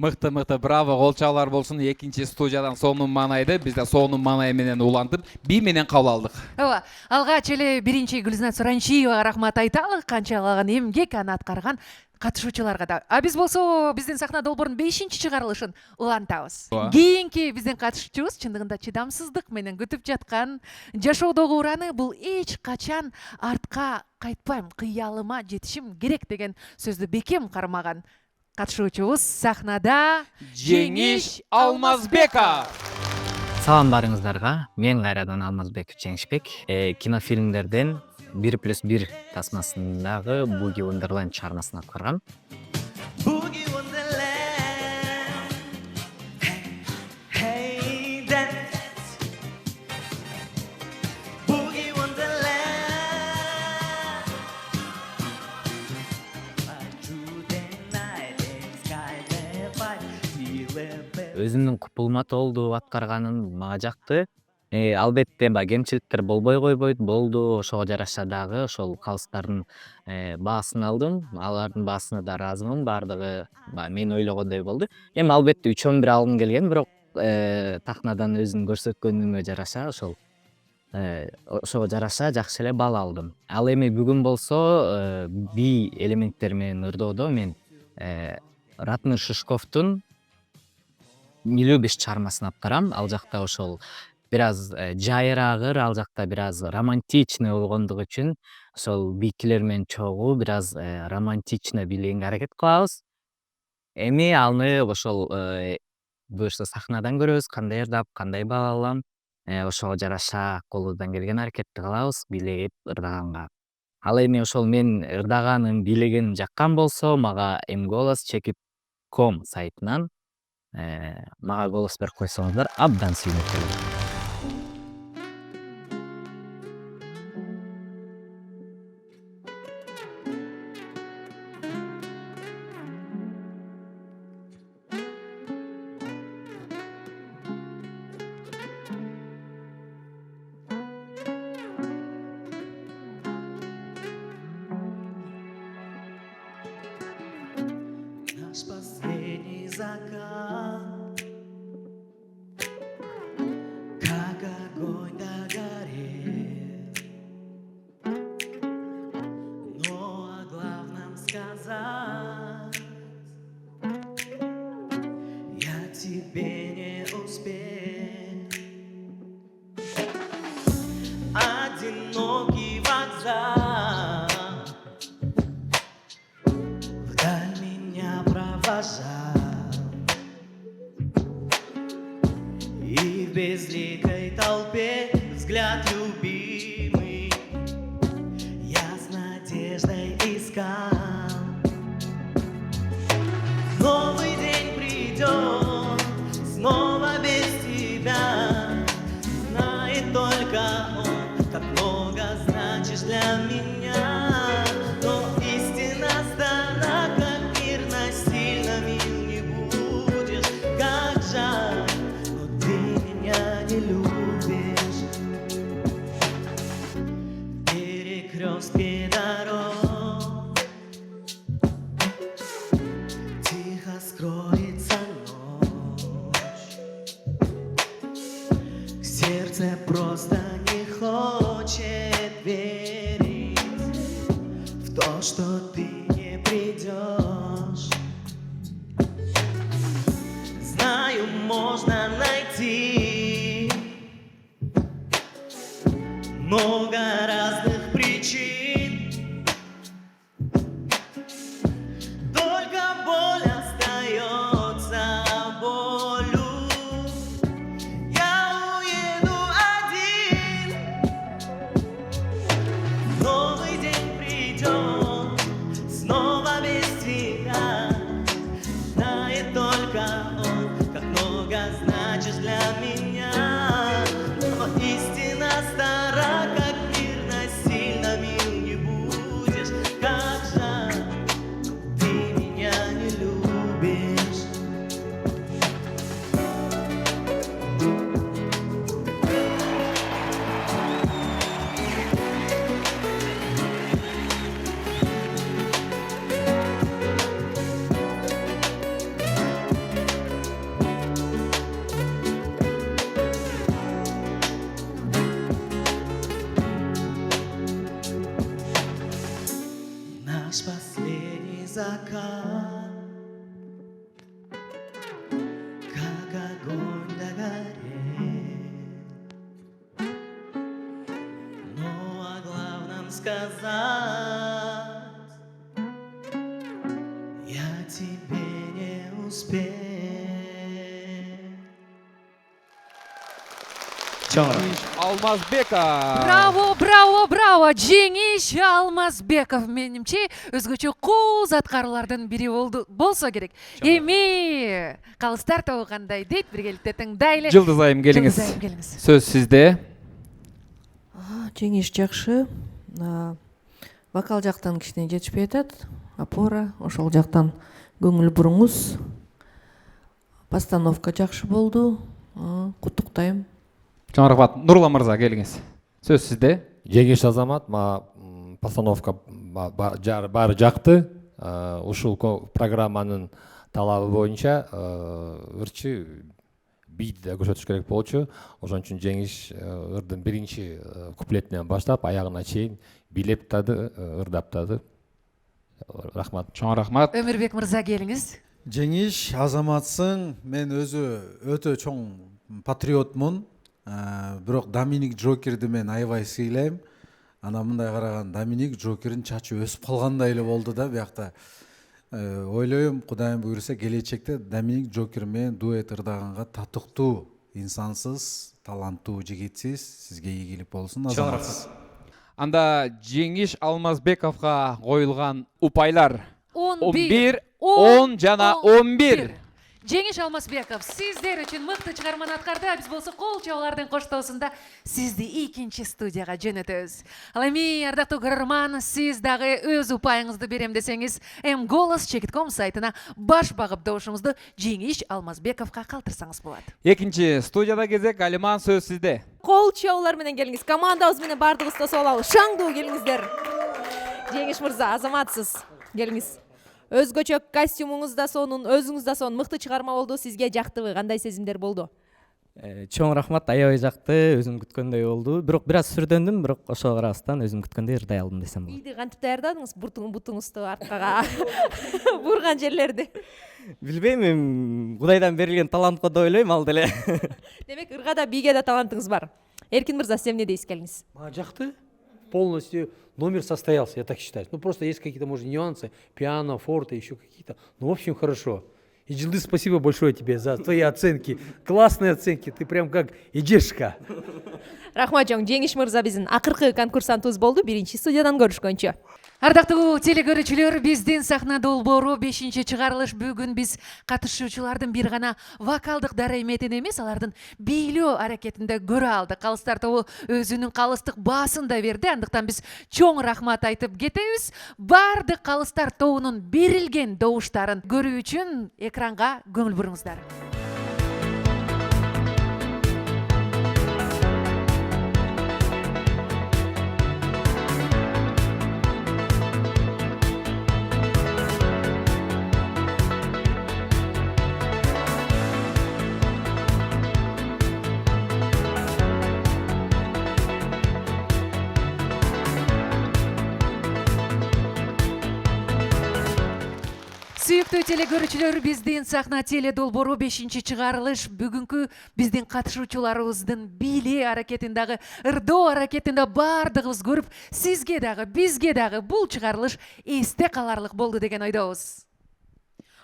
Мыкты, браво, кол чабуулар болсун. Экинчи студиядан Сонун Манайды бизде Сонун Манай менен улантып, би менен кабыл алдык. Ооба, алгач эле биринчи Гүлнат Суранчиевага рахмат айталы, канчалаган эмгек аны аткарган катышуучуларга да. А биз болсо биздин сахна долбоорунун 5-чи чыгарылышын улантабыз. Кийинки биздин катышуучубуз чындыгында чыдамсыздык менен күтүп жаткан жашоодогу ураны бул эч качан артка кайтпайм, кыялыма жетишим керек деген сөздү бекем кармаган катышуучубуз сахнада Жеңиш Алмазбеков. Саламдарыңыздарга, мен кайрадан Алмазбеков Жеңишбек. Кинофильмдерден 1+1 тасмасындагы Буги Wonderland чыгармасын аткаргам. Өзүмдүн купулмат болду аткарганын мага жакты. Албетте кемчиликтер болбой койбойт, болду. Ошого жараша дагы ошол калыстардын баасын алдым. Алардын баасына да ыраазымын. Бардыгы мен ойлогондой болду. Эми албетте 3-11 алгым келген, бирок тахнадан өзүм көрсөткөнүмө жараша ошого жараша жакшы эле бал алдым. Ал эми бүгүн болсо би элементтер менен ырдоодо мен Ратмир Шишковдун Милюбиш чыгармасын аткарам. Ал жакта ошол бираз жайрагыр, ал жакта бираз романтичный болгондугу үчүн ошол бийкилер менен чогуу бираз романтично бийлегенге аракет кылабыз. Эми аны ошол буюрса сахнадан көрөбүз, кандай ырдап, кандай бал алам. Ошого жараша колубуздан келген аракетти кылабыз бийлегип ырдаганга. Ал эми ошол мен ырдаганым, бийлегеним жаккан болсо, мага mgolos.com сайтынан мага голос берип койсоңуздар абдан сүйүнөт болом. Наш последний закат, как огонь догорел, но о главном сказать я тебе не успел. Одинокий вокзал вдаль меня провожал, и в безликой толпе взгляд любимый я с надеждой искал. Новый день придет, снова без тебя, знает только он, как много значишь для меня. Но истина стара, как мир, насильно мил не будешь. Как жаль, но ты меня не любишь. В перекрестке дорог просто не хочет верить в то, что ты не придешь. Знаю, можно найти много разных причин, только боль остается болью. Я уеду один, новый день придет, снова без тебя. Знает только он, как много значишь для меня. Но истина стара, как мир, насильно мил не будешь. Как жаль, ты меня не любишь. Наш последний закат, как огонь догорел. Но о главном сказать я тебе не успел. Алмазбеков. Браво, браво, браво! Жеңиш Алмазбеков менимче өзгөчө кооз аткаруулардын бири болсо керек. Эми калыстар тобу кандай дейт? Биргеликте тыңдайлы. Жылдыз айым келиңиз. Жылдыз айым келиңиз. Сөз сизде. Жеңиш жакшы. Вокал жактан кичине жетишпей атат. Опора, ошол жактан көңүл буруңуз. Постановка жакшы болду. Куттуктайм. Чоң рахмат. Нурлан мырза келиңиз. Сөз сизде. Жеңиш Азамат, постановка баары жакты. Ушул программанын талабы боюнча ырчы бийди да көрсөтүш керек болчу. Ошон үчүн Жеңиш ырдын биринчи куплетинен баштап аягына чейин бийлептады, ырдаптады. Рахмат. Чоң рахмат. Өмүрбек мырза келиңиз. Жеңиш Азаматсың, мен өзү өтө чоң патриотмун. Бирок Доминик Джокерди мен аябай сыйлайм. Ана мындай караган Доминик Джокердин чачы өсүп калгандай эле болду да биякта. Ойлойм, Кудайым буйруса келечекте Доминик Джокер менен дуэт ырдаганга татыктуу, инсансыз, таланттуу жигитсиз. Сизге ийгилик болсун. Анда Жеңиш Алмазбековго коюлган упайлар 11, 10 жана 11. Жеңиш Алмазбеков, сиздер үчүн мыкты чыгарманы аткарды. Биз болсо кол чабуулардын коштоосунда сизди экинчи студияга жөнөтөбүз. Ал эми ардактуу көрөрман, сиз дагы өз упайыңызды берем десеңиз, mgolos.com сайтына баш багып добушуңузду Жеңиш Алмазбековго калтырсаңыз болот. Экинчи студияда кезек. Алиман, сөз сизде. Кол чабуулар менен келиңиз. Командабыз менен бардыгыбыз тосуп алалы. Шаңдуу келиңиздер. Жеңиш мырза, азаматсыз. Келиңиз. Өзгөчө костюмуңуз да сонун, өзүңүз да сонун мыкты чыгарма болду. Сизге жактыбы? Кандай сезимдер болду? Чоң рахмат, аябай жакты, өзүм күткөндөй болду. Бирок бир аз сүрдөндүм, бирок ошого карабастан өзүм күткөндөй ырдай алдым десем болот. Бийди кантип даярдадыңыз? Бутуңузду аркага бурган жерлерди. Билбейм, Кудайдан берилген талантка да ойлойм, ал деле. Демек, ыргада бийге да талантыңыз бар. Эркин мырза, сиз эмне дейсиз, келиңиз? Мага жакты. Полностью номер состоялся, я так считаю. Ну, просто есть какие-то, может, нюансы, пиано, форте, еще какие-то. Ну, в общем, хорошо. И, Джилдыз, спасибо большое тебе за твои оценки. Классные оценки, ты прям как идешка. Рахмат жоң, Жеңиш мырза биздин акыркы конкурсантыбыз болду. Биринчи студиядан көрүшкөнчө. Ардактуу телекөрүүчүлөр, биздин сахна долбоору 5-чи чыгарылыш. Бүгүн биз катышуучулардын бир гана вокалдык дараметин эмес, алардын бийлөө аракетинде көрө алдык. Калыстар тобу өзүнүн калыстык баасын да берди. Андыктан биз чоң рахмат айтып кетебиз. Бардык калыстар тобунун берилген добуштарын көрүү үчүн экранга көңүл буруңуздар. Урматтуу теле көрүүчүлөр, биздин сахна теле долбоору 5-чи чыгарылыш бүгүнкү биздин катышуучуларыбыздын били аракетиндагы ырдоо аракетинде бардыгыбыз көрүп, сизге дагы бизге дагы бул чыгарылыш эсте каларлык болду деген ойдобуз.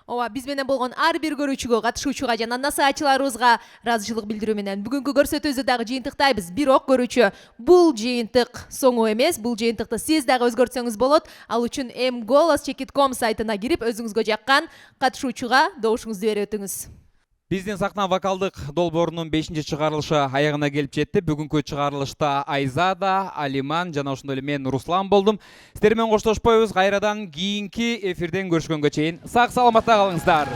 Ооба, биз менен болгон ар бир көрүүчүгө, катышуучуга жана насаачыларыбызга ыраазычылык билдирүү менен бүгүнкү көрсөтүүбүздү дагы жыйынтыктайбыз. Бирок көрүүчү, бул жыйынтык соңу эмес, бул жыйынтыкты сиз дагы өзгөртсөңүз болот. Ал үчүн mgolos.com сайтына кирип, өзүңүзгө жаккан катышуучуга добушуңузду берип өтүңүз. Биздин сахна вокалдык долбоорунун 5-чи чыгарылышы аягына келип жетти. Бүгүнкү чыгарылышта Айзада, Алиман жана ошондой эле мен Руслан болдум. Сиздер менен коштошпойбуз. Кайрадан кийинки эфирден көрүшкөнгө чейин сак саламатта калыңыздар.